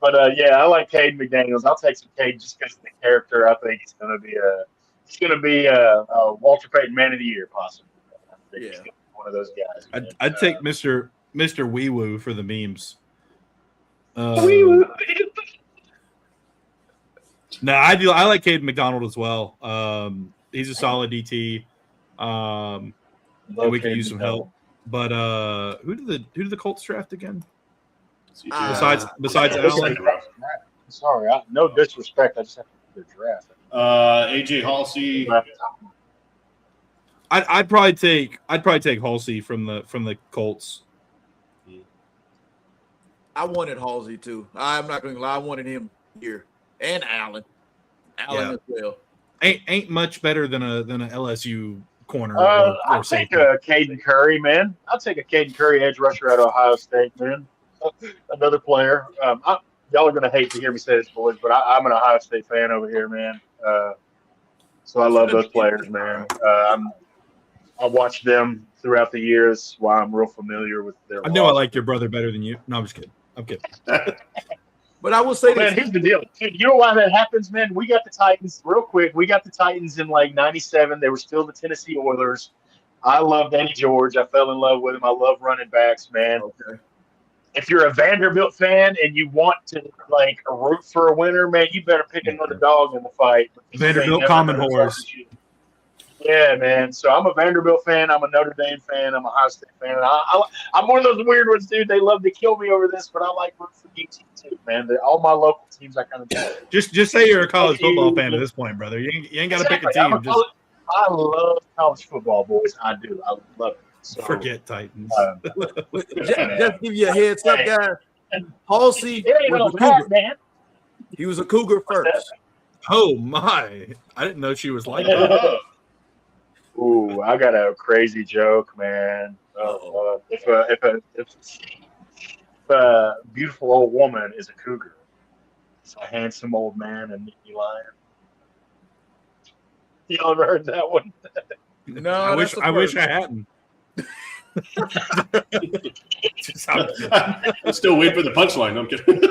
But yeah, I like Cade McDaniels. I'll take some Cade just because of the character. I think he's going to be a Walter Payton Man of the Year, possibly. I think he's gonna be one of those guys. I'd take Mr. Wee Woo for the memes. No, I do. I like Cade McDonald as well. He's a solid DT. And we could use some help. But who did the Colts draft again? Besides Allen? Sorry, no disrespect. I just have to draft. AJ Halsey. I'd probably take Halsey from the Colts. I wanted Halsey too. I'm not going to lie. I wanted him here and Allen as well. Ain't much better than a LSU corner. I'll take a Caden Curry, man. I'll take a Caden Curry edge rusher out of Ohio State, man. Another player. Y'all are going to hate to hear me say this, boys, but I'm an Ohio State fan over here, man. So I love those players, man. I watched them throughout the years, why I'm real familiar with their. I knew I liked your brother better than you. No, I'm just kidding. I'm kidding. But I will say man, here's the deal. Dude, you know why that happens, man? We got the Titans real quick. We got the Titans in like 97. They were still the Tennessee Oilers. I love Danny George. I fell in love with him. I love running backs, man. Okay. If you're a Vanderbilt fan and you want to like root for a winner, man, you better pick another dog in the fight. Vanderbilt Common Horse. Yeah, man. So I'm a Vanderbilt fan. I'm a Notre Dame fan. I'm a Ohio State fan. And I'm one of those weird ones, dude. They love to kill me over this, but I like rooting for UT too, man. All my local teams, I kind of do. Just say you're a college football fan at this point, brother. You ain't got to pick a team. I love college football, boys. I do. I love it. So, forget Titans. Just give you a heads up, guys. Halsey was a Cougar. Man. He was a Cougar first. Oh my! I didn't know she was like that. Ooh, I got a crazy joke, man. If a beautiful old woman is a cougar, it's a handsome old man and Nicky Lion. Y'all ever heard that one? No, I wish I hadn't. I'm still waiting for the punchline. I'm kidding.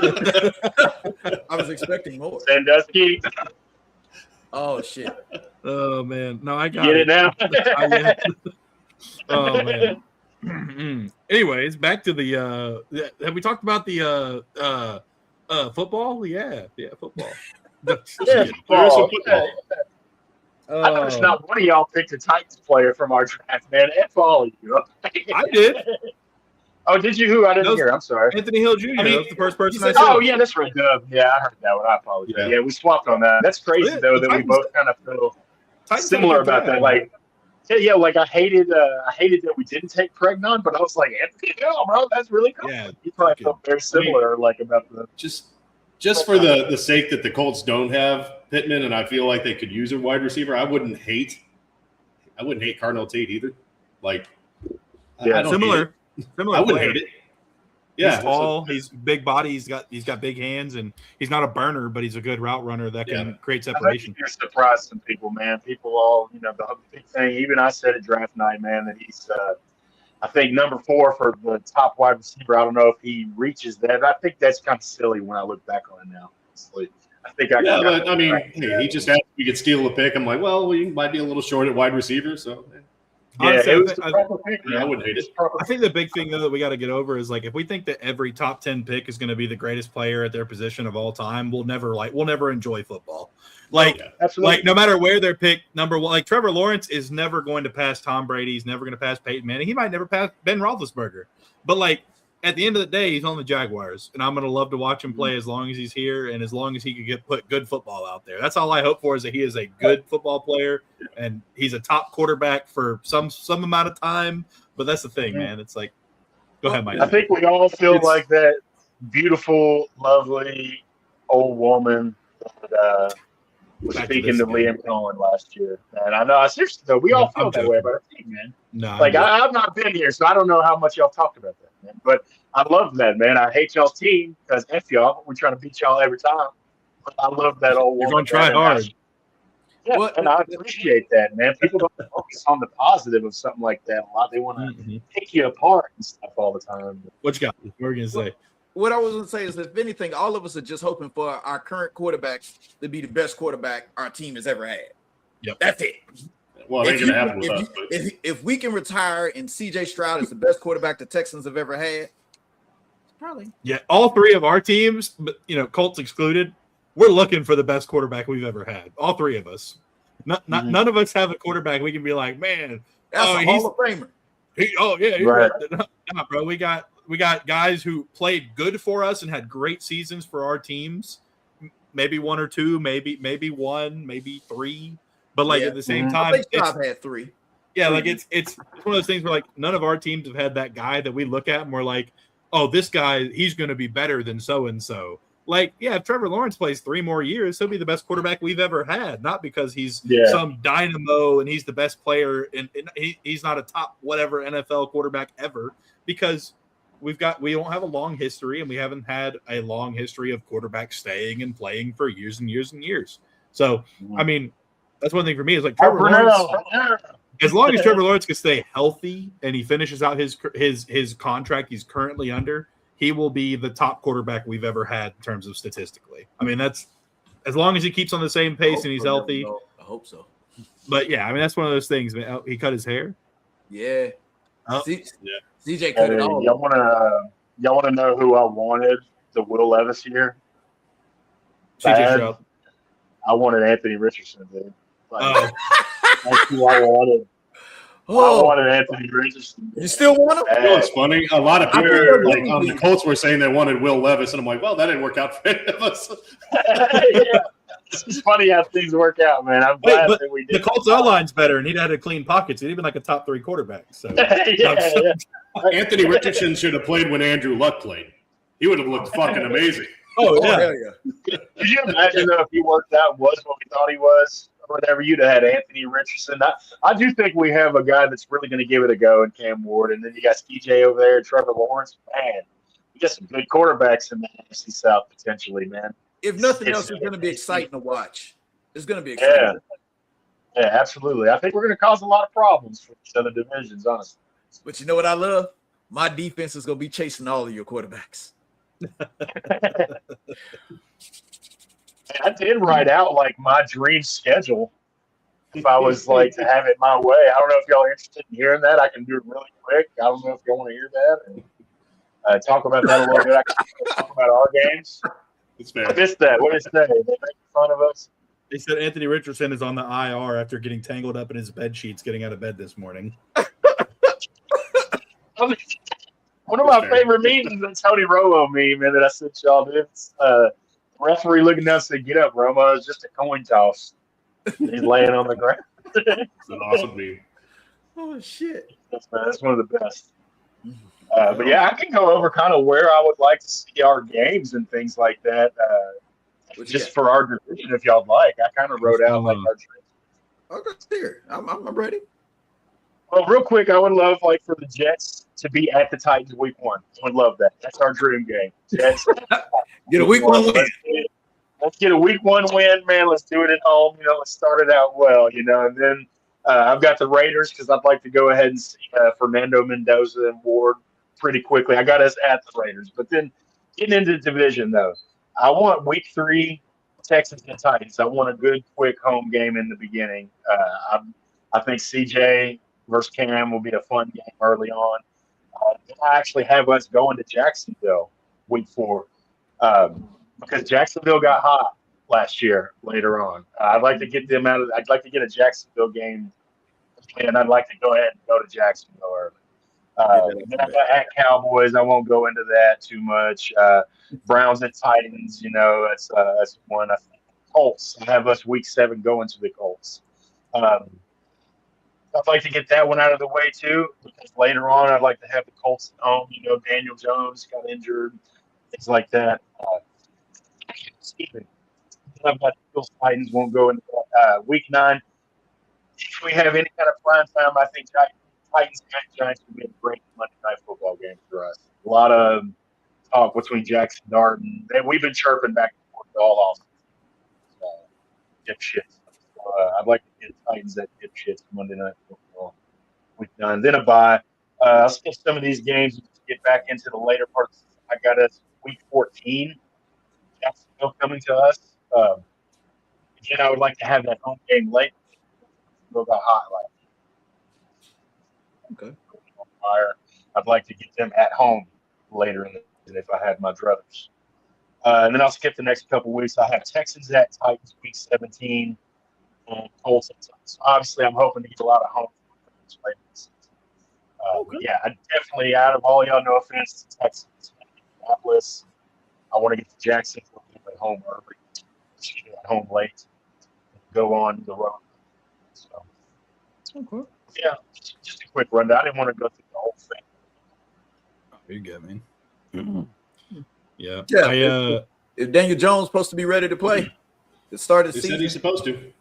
I was expecting more. Sandusky. Oh shit! Oh man, no, I got Get it now. Oh man. Anyways, back to the. Have we talked about the football? Yeah, football. Yeah, football. I noticed not one of y'all picked a Titans player from our draft, man. F all of you. I did. Oh, did you? Who? I didn't hear. I'm sorry. Anthony Hill Jr. That was the first person I said. Oh, yeah, that's right. Yeah, I heard that one. I apologize. Yeah, we swapped on that. That's crazy, though, that we both kind of feel similar about that. Like, like I hated that we didn't take Pregnon, but I was like, Anthony Hill, bro, that's really cool. Yeah, you probably felt very similar, like about the just for the sake that the Colts don't have Pittman, and I feel like they could use a wide receiver. I wouldn't hate Cardinal Tate either. Like, yeah, similar. I wouldn't hate it. Yeah, he's tall. He's big body. He's got big hands, and he's not a burner, but he's a good route runner that can create separation. You're surprised some people, man. People all, the big thing. Even I said at draft night, man, that he's, I think number 4 for the top wide receiver. I don't know if he reaches that. I think that's kind of silly when I look back on it now. I think but I mean, he just asked if we could steal a pick. I'm like, well, we might be a little short at wide receiver, so. Honestly, it was the proper pick. Yeah, I wouldn't hate it. I think the big thing though that we got to get over is like if we think that every top 10 pick is going to be the greatest player at their position of all time, we'll never enjoy football. Like, Absolutely. like no matter where they're picked, number one, like Trevor Lawrence is never going to pass Tom Brady. He's never going to pass Peyton Manning. He might never pass Ben Roethlisberger. But like at the end of the day, he's on the Jaguars, and I'm going to love to watch him play as long as he's here and as long as he can put good football out there. That's all I hope for is that he is a good football player and he's a top quarterback for some amount of time. But that's the thing, man. It's like, go ahead, Mike. I think we all feel like that beautiful, lovely old woman that was speaking to Liam Cohen last year. And I know, seriously, though, we all feel that way about our team, man. No, like, I've not been here, so I don't know how much y'all talked about that, man. But I love that, man. I hate y'all's team because F y'all. We're trying to beat y'all every time. But I love that old woman. You're going to try hard. Yeah, and I appreciate that, man. People don't focus on the positive of something like that a lot. They want to pick you apart and stuff all the time. What you got? What are you going to say? What I was going to say is, if anything, all of us are just hoping for our current quarterback to be the best quarterback our team has ever had. Yep. That's it. Well, it ain't going to happen with us. But if we can retire and C.J. Stroud is the best quarterback the Texans have ever had, probably. Yeah, all three of our teams, but Colts excluded, we're looking for the best quarterback we've ever had. All three of us. None of us have a quarterback we can be like, man, that's a Hall of Famer. Right. No, bro. We got guys who played good for us and had great seasons for our teams. Maybe one or two, maybe one, maybe three. But like at the same time, I've had three. Yeah, like it's one of those things where like none of our teams have had that guy that we look at and we're like, oh, this guy, he's going to be better than so and so. Like, yeah, if Trevor Lawrence plays 3 more years, he'll be the best quarterback we've ever had. Not because he's some dynamo and he's the best player and he's not a top whatever NFL quarterback ever. Because we don't have a long history and we haven't had a long history of quarterbacks staying and playing for years and years and years. So, I mean, that's one thing for me is like Trevor Lawrence. As long as Trevor Lawrence can stay healthy and he finishes out his contract he's currently under, he will be the top quarterback we've ever had in terms of statistically. I mean, that's as long as he keeps on the same pace and he's healthy. I hope so. But yeah, I mean, that's one of those things. Man. Oh, he cut his hair. Yeah. Oh. CJ cut it all. Y'all want to know who I wanted the Will Levis year? CJ Stroud. I wanted Anthony Richardson, dude. Like, that's who I wanted. I wanted Anthony Richardson. You still want him? You know what's funny? A lot of people on the Colts were saying they wanted Will Levis, and I'm like, well, that didn't work out for any of us. Yeah. It's funny how things work out, man. I'm glad that we did. The Colts O-line's better, and he'd had a clean pockets. He'd been like a top 3 quarterback. So Anthony Richardson should have played when Andrew Luck played. He would have looked fucking amazing. Oh, yeah. Hell yeah. Could you imagine, though, if he worked out and was what we thought he was? Or whatever, you'd have had Anthony Richardson. I do think we have a guy that's really going to give it a go in Cam Ward, and then you got CJ over there, Trevor Lawrence. Man, you got some good quarterbacks in the NFC South potentially, man. If nothing else, it's going to be exciting to watch. It's going to be exciting. Yeah, absolutely. I think we're going to cause a lot of problems for each other divisions, honestly. But you know what I love? My defense is going to be chasing all of your quarterbacks. I did write out like my dream schedule if I was like to have it my way. I don't know if y'all are interested in hearing that. I can do it really quick. I don't know if y'all want to hear that and talk about that a little bit. I can talk about our games. It's fair. I missed that. What did it say? They make fun of us. They said Anthony Richardson is on the IR after getting tangled up in his bed sheets getting out of bed this morning. One of my favorite memes is the Tony Romo meme, man, that I sent y'all. Dude. Referee looking down said, "Get up, Romo. It's just a coin toss." He's laying on the ground. It's an awesome meme. Oh, shit. That's one of the best. But yeah, I can go over kind of where I would like to see our games and things like that. Just for our division, if y'all like. I kind of wrote out like our dreams. Okay, here. I'm ready. Well, real quick, I would love like for the Jets to be at the Titans week 1. I would love that. That's our dream game. Jets. Get a week 1 win. Let's get a week 1 win, man. Let's do it at home. Let's start it out well, and then I've got the Raiders because I'd like to go ahead and see Fernando Mendoza and Ward pretty quickly. I got us at the Raiders. But then getting into the division, though, I want week 3 Texans and Titans. I want a good, quick home game in the beginning. I think CJ versus Cam will be a fun game early on. I actually have us going to Jacksonville week 4 because Jacksonville got hot last year later on. I'd like to get them out of. I'd like to get a Jacksonville game, and I'd like to go ahead and go to Jacksonville early. Then I got at Cowboys. I won't go into that too much. Browns and Titans. That's one. I think Colts. I have us week 7 going to the Colts. I'd like to get that one out of the way too, because later on I'd like to have the Colts at home. Daniel Jones got injured, things like that. I've got the Bills Titans won't go into week 9. If we have any kind of prime time, I think Titans and Giants would be a great Monday Night Football game for us. A lot of talk between Jackson Dart and we've been chirping back and forth all off. Dipshits. I'd like to get Titans at dipshits Monday Night Football week 9. Then a bye. I'll skip some of these games and just get back into the later parts. I got us week 14. Jacksonville coming to us. Again, I would like to have that home game late. Got hot Okay. Fire. I'd like to get them at home later in the season if I had my druthers. And then I'll skip the next couple weeks. I have Texans at Titans week 17. Colts. So obviously, I'm hoping to get a lot of home later in the season. Yeah, I definitely, out of all y'all, no offense to Texans, Indianapolis, I want to get to Jacksonville at home early, at home late, go on the road. So, Okay. yeah, just a quick rundown. I didn't want to go through the whole thing. You're good, man. Yeah. Yeah. If Daniel Jones supposed to be ready to play, it started. They said he's supposed to.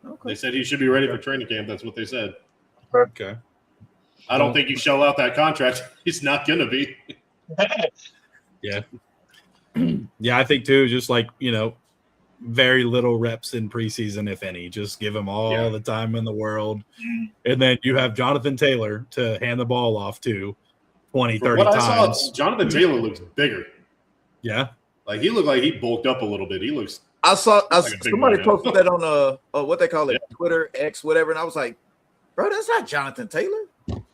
Okay. They said he should be ready for training camp. That's what they said. Okay. I don't think you shell out that contract. He's not going to be. Yeah. Yeah, I think too, just like, very little reps in preseason, if any. Just give him all the time in the world. And then you have Jonathan Taylor to hand the ball off to 20, 30 what times. I saw, Jonathan Taylor looks bigger. Yeah. Like, he looked like he bulked up a little bit. He looks I saw like a big somebody man. posted that on what they call it, Twitter, X, whatever, and I was like, bro, that's not Jonathan Taylor.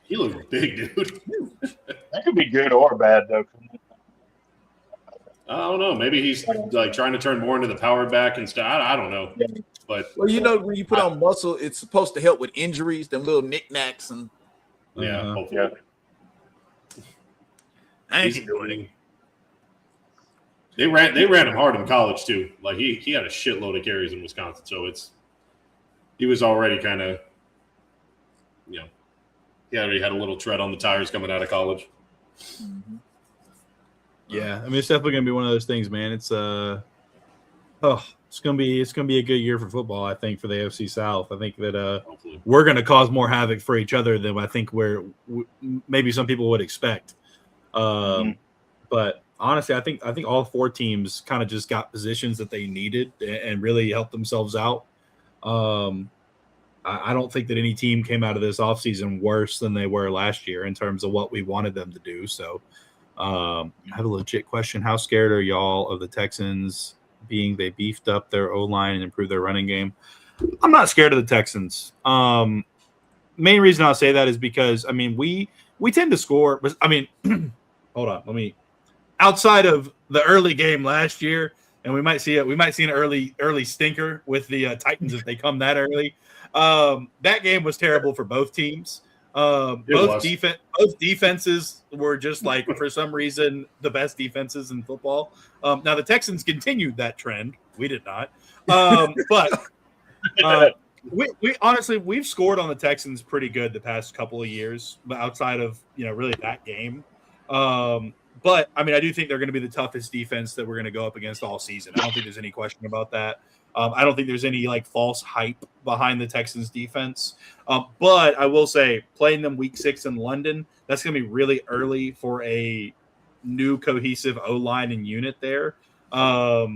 He looks big, dude. That could be good or bad, though. I don't know. Maybe he's like trying to turn more into the power back and stuff. I don't know. But Well, when you put on muscle, it's supposed to help with injuries, them little knickknacks, and yeah, hopefully. I ain't He's- doing it. They ran him hard in college too. Like he had a shitload of carries in Wisconsin, so he was already kind of, he already had a little tread on the tires coming out of college. Mm-hmm. Yeah. I mean, it's definitely gonna be one of those things, man. It's it's gonna be a good year for football, I think, for the AFC South. I think that Hopefully. we're gonna cause more havoc for each other than I think maybe some people would expect. But honestly, I think all 4 teams kind of just got positions that they needed and really helped themselves out. I don't think that any team came out of this offseason worse than they were last year in terms of what we wanted them to do. So I have a legit question. How scared are y'all of the Texans being they beefed up their O-line and improved their running game? I'm not scared of the Texans. Main reason I'll say that is because, I mean, we tend to score. I mean, hold on. Outside of the early game last year, and we might see an early stinker with the Titans if they come that early. That game was terrible for both teams. Both defenses were just like, for some reason, the best defenses in football. Now the Texans continued that trend. We did not. But we honestly, we've scored on the Texans pretty good the past couple of years, but outside of, really that game. But I mean, I do think they're going to be the toughest defense that we're going to go up against all season. I don't think there's any question about that. I don't think there's any false hype behind the Texans defense. But I will say, playing them week 6 in London, that's going to be really early for a new cohesive O-line and unit there. I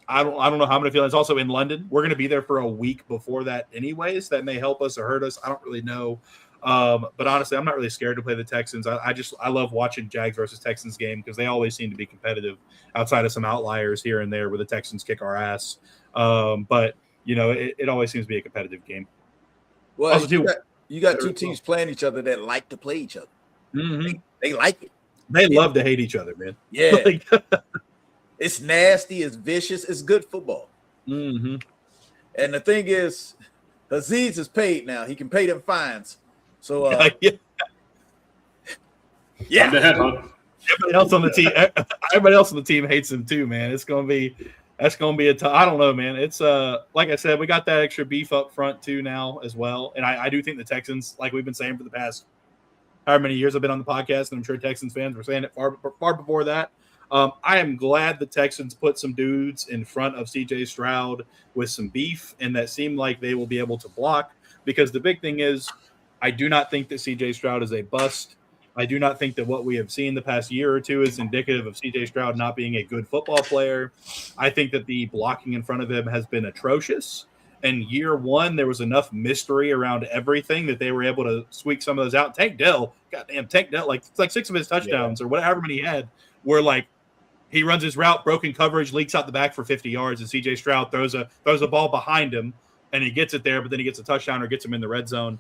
don't know how I'm going to feel. It's also in London. We're going to be there for a week before that anyways. That may help us or hurt us. I don't really know. But honestly, I'm not really scared to play the Texans. I love watching Jags versus Texans game because they always seem to be competitive outside of some outliers here and there where the Texans kick our ass. But it always seems to be a competitive game. Well, Also, You got two teams playing each other that like to play each other. Mm-hmm. They like it. They love to hate each other, man. Yeah. Like, It's nasty. It's vicious. It's good football. mm-hmm. And the thing is, Aziz is paid now. He can pay them fines. So, Yeah. Time to headhunt. Everybody else on the team hates him too, man. That's gonna be a tough. I don't know, man. It's like I said, we got that extra beef up front too now as well. And I do think the Texans, like we've been saying for the past however many years I've been on the podcast, and I'm sure Texans fans were saying it far before that. I am glad the Texans put some dudes in front of CJ Stroud with some beef, and that seemed like they will be able to block, because the big thing is I do not think that CJ Stroud is a bust. I do not think that what we have seen the past year or two is indicative of CJ Stroud not being a good football player. I think that the blocking in front of him has been atrocious. And year one, there was enough mystery around everything that they were able to squeak some of those out. Tank Dell, like 6 of his touchdowns or whatever many he had were like, he runs his route, broken coverage, leaks out the back for 50 yards, and CJ Stroud throws a ball behind him, and he gets it there, but then he gets a touchdown or gets him in the red zone.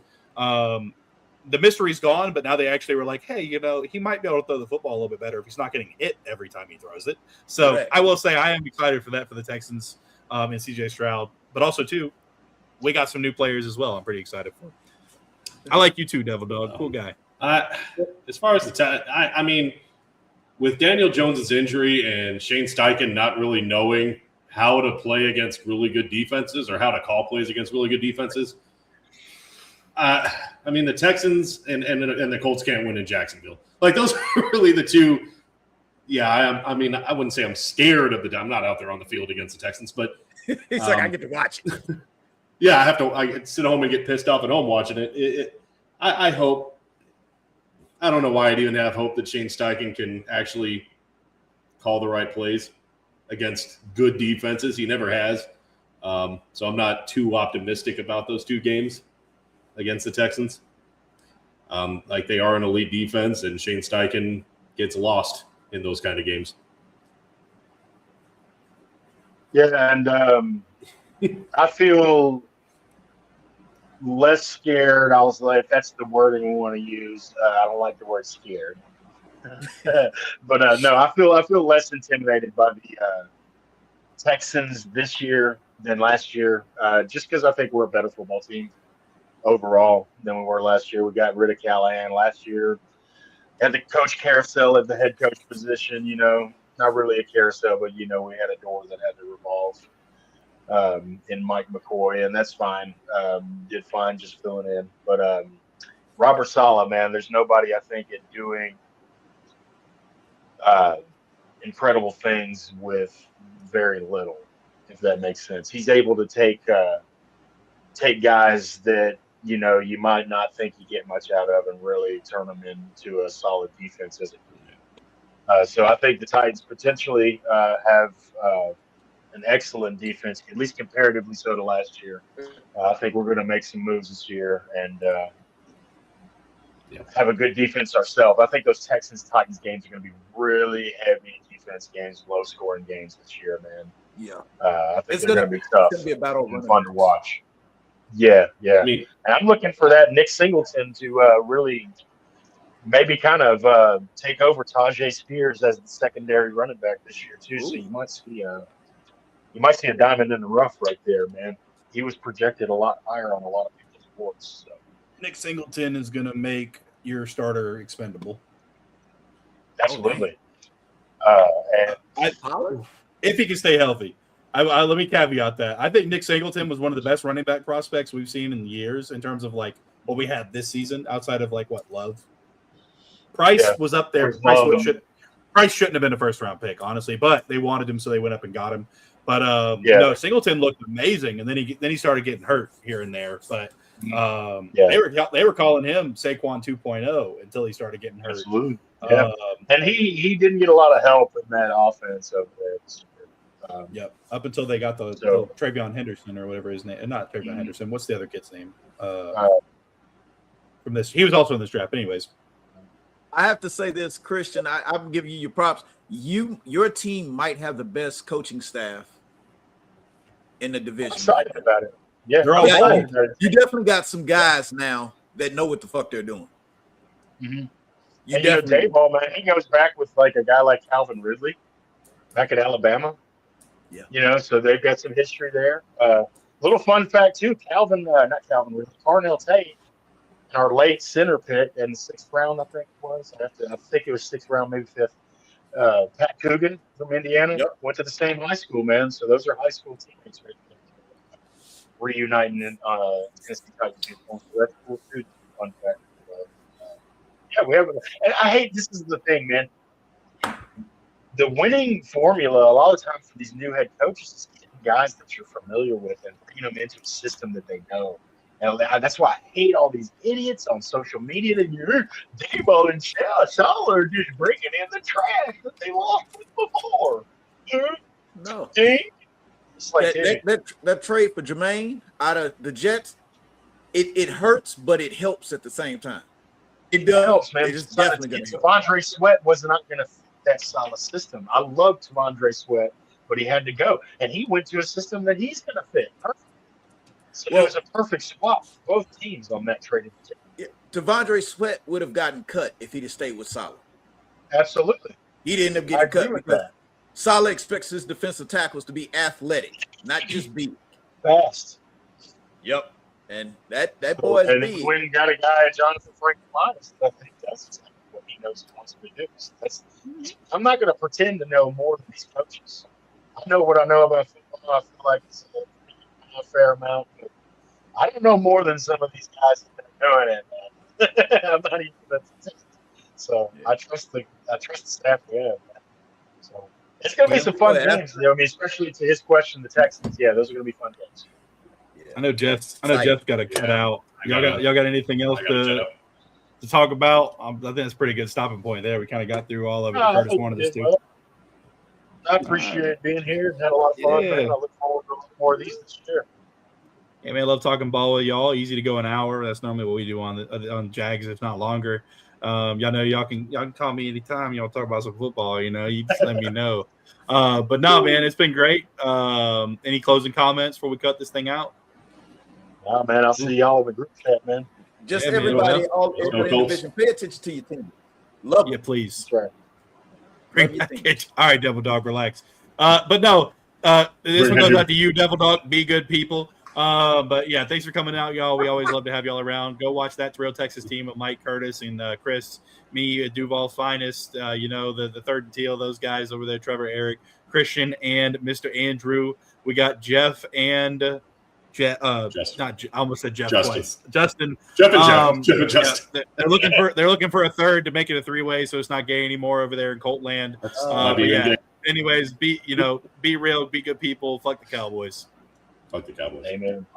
The mystery's gone, but now they actually were like, hey, he might be able to throw the football a little bit better if he's not getting hit every time he throws it. So right. I will say I am excited for that for the Texans and CJ Stroud. But also, too, we got some new players as well I'm pretty excited for. I like you too, Devil Dog. Cool guy. As far as I mean, with Daniel Jones's injury and Shane Steichen not really knowing how to play against really good defenses or how to call plays against really good defenses, I mean, the Texans and the Colts can't win in Jacksonville. Like, those are really the two. Yeah, I mean, I wouldn't say I'm scared of I'm not out there on the field against the Texans, but he's like, I get to watch it. Yeah, I sit home and get pissed off at home watching it. I hope. I don't know why I'd even have hope that Shane Steichen can actually call the right plays against good defenses. He never has. So I'm not too optimistic about those two games against the Texans. Like, they are an elite defense, and Shane Steichen gets lost in those kind of games. Yeah, and I feel less scared. I was like, if that's the wording we want to use. I don't like the word scared. But no, I feel less intimidated by the Texans this year than last year, just because I think we're a better football team overall than we were last year. We got rid of Callahan last year. Had the coach carousel at the head coach position, not really a carousel, but, we had a door that had to revolve in Mike McCoy, and that's fine. Did fine just filling in. But Robert Saleh, man, there's nobody, I think, at doing incredible things with very little, if that makes sense. He's able to take guys that, you might not think you get much out of and really turn them into a solid defense as a unit. So I think the Titans potentially have an excellent defense, at least comparatively so to last year. I think we're going to make some moves this year and have a good defense ourselves. I think those Texans-Titans games are going to be really heavy defense games, low-scoring games this year, man. Yeah. I think it's going to be tough. It's going to be a battle and fun to watch. Yeah. And I'm looking for that Nick Singleton to really maybe kind of take over Tajay Spears as the secondary running back this year too. Ooh. So you might see a diamond in the rough right there, man. He was projected a lot higher on a lot of people's boards. So. Nick Singleton is going to make your starter expendable. Absolutely. If he can stay healthy. Let me caveat that. I think Nick Singleton was one of the best running back prospects we've seen in years in terms of like what we had this season outside of like Love. Price was up there. Price shouldn't have been a first round pick, honestly, but they wanted him, so they went up and got him. But no, Singleton looked amazing, and then he started getting hurt here and there. But they were calling him Saquon 2.0 until he started getting hurt. Absolutely. Yeah. And he didn't get a lot of help in that offense over there. Up until they got the Travion Henderson or whatever his name. Not Travion Henderson. What's the other kid's name? From this, he was also in this draft. Anyways, I have to say this, Christian. I'm giving you your props. Your team might have the best coaching staff in the division. I'm excited about it. Yeah, you definitely got some guys now that know what the fuck they're doing. Mm-hmm. You And you know, definitely Dayball, man, he goes back with like a guy like Calvin Ridley back at Alabama. Yeah. You know, so they've got some history there. Little fun fact too, not Calvin Ridley, Carnell Tate, in our late center pick in the 6th round, I think it was. I think it was 6th round, maybe 5th. Pat Coogan from Indiana went to the same high school, man. So those are high school teammates right there. Reuniting in Tennessee Titans uniforms. So that's cool too. Fun fact. Yeah, we have. And I hate this is the thing, man. The winning formula a lot of times for these new head coaches is getting guys that you're familiar with and bringing them into a system that they know. And that's why I hate all these idiots on social media that you're Debo and Shaw are just bringing in the trash that they lost with before. no. It's like, That trade for Jermaine out of the Jets, it hurts, but it helps at the same time. It does. helps, man. It's definitely going to help. T'Vondre Sweat was not going to fit that solid system. I love T'Vondre Sweat, but he had to go. And he went to a system that he's going to fit. Perfect. So it was a perfect swap for both teams on that trade. Yeah, T'Vondre Sweat would have gotten cut if he'd have stayed with Saleh. Absolutely. He'd end up getting cut because Saleh expects his defensive tackles to be athletic, not just be fast. Yep. And that boy's and big. When you got a guy, Jonathan Frank Myers, I think that's exactly what he knows he wants to do. So I'm not going to pretend to know more than these coaches. I know what I know about football. I feel like it's a fair amount, but I don't know more than some of these guys that are doing it, man. I'm not even that so I trust the staff we have, man. So it's going to be some fun games. You know, I mean, especially to his question, the Texans. Yeah, those are going to be fun games. I know Jeff's got to cut out. Y'all got anything else to talk about? I think that's a pretty good stopping point there. We kind of got through all of it. Curtis wanted us to. I appreciate being here. Had a lot of fun, man. I look forward to more of these this year. Yeah, man, I love talking ball with y'all. Easy to go an hour. That's normally what we do on Jags, if not longer. Y'all know y'all can call me anytime. Y'all talk about some football. You know, you just let me know. But no, man, it's been great. Any closing comments before we cut this thing out? Nah, man, I'll see y'all in the group chat, man. Just everybody in the division, pay attention to your team. Love it. Please. That's right. Bring back it. All right, Devil Dog, relax. But no, this one goes out to you, Devil Dog. Be good people. But yeah, thanks for coming out, y'all. We always love to have y'all around. Go watch that Real Texas team with Mike Curtis and Chris, me, Duval's finest. You know, the third and teal, those guys over there, Trevor, Eric, Christian, and Mr. Andrew. We got Jeff and I almost said Jeff twice. Justin. Jeff and Justin. Yeah, they're looking for a third to make it a three-way, so it's not gay anymore over there in Coltland. Anyways, be real, be good people. Fuck the Cowboys. Fuck the Cowboys. Amen.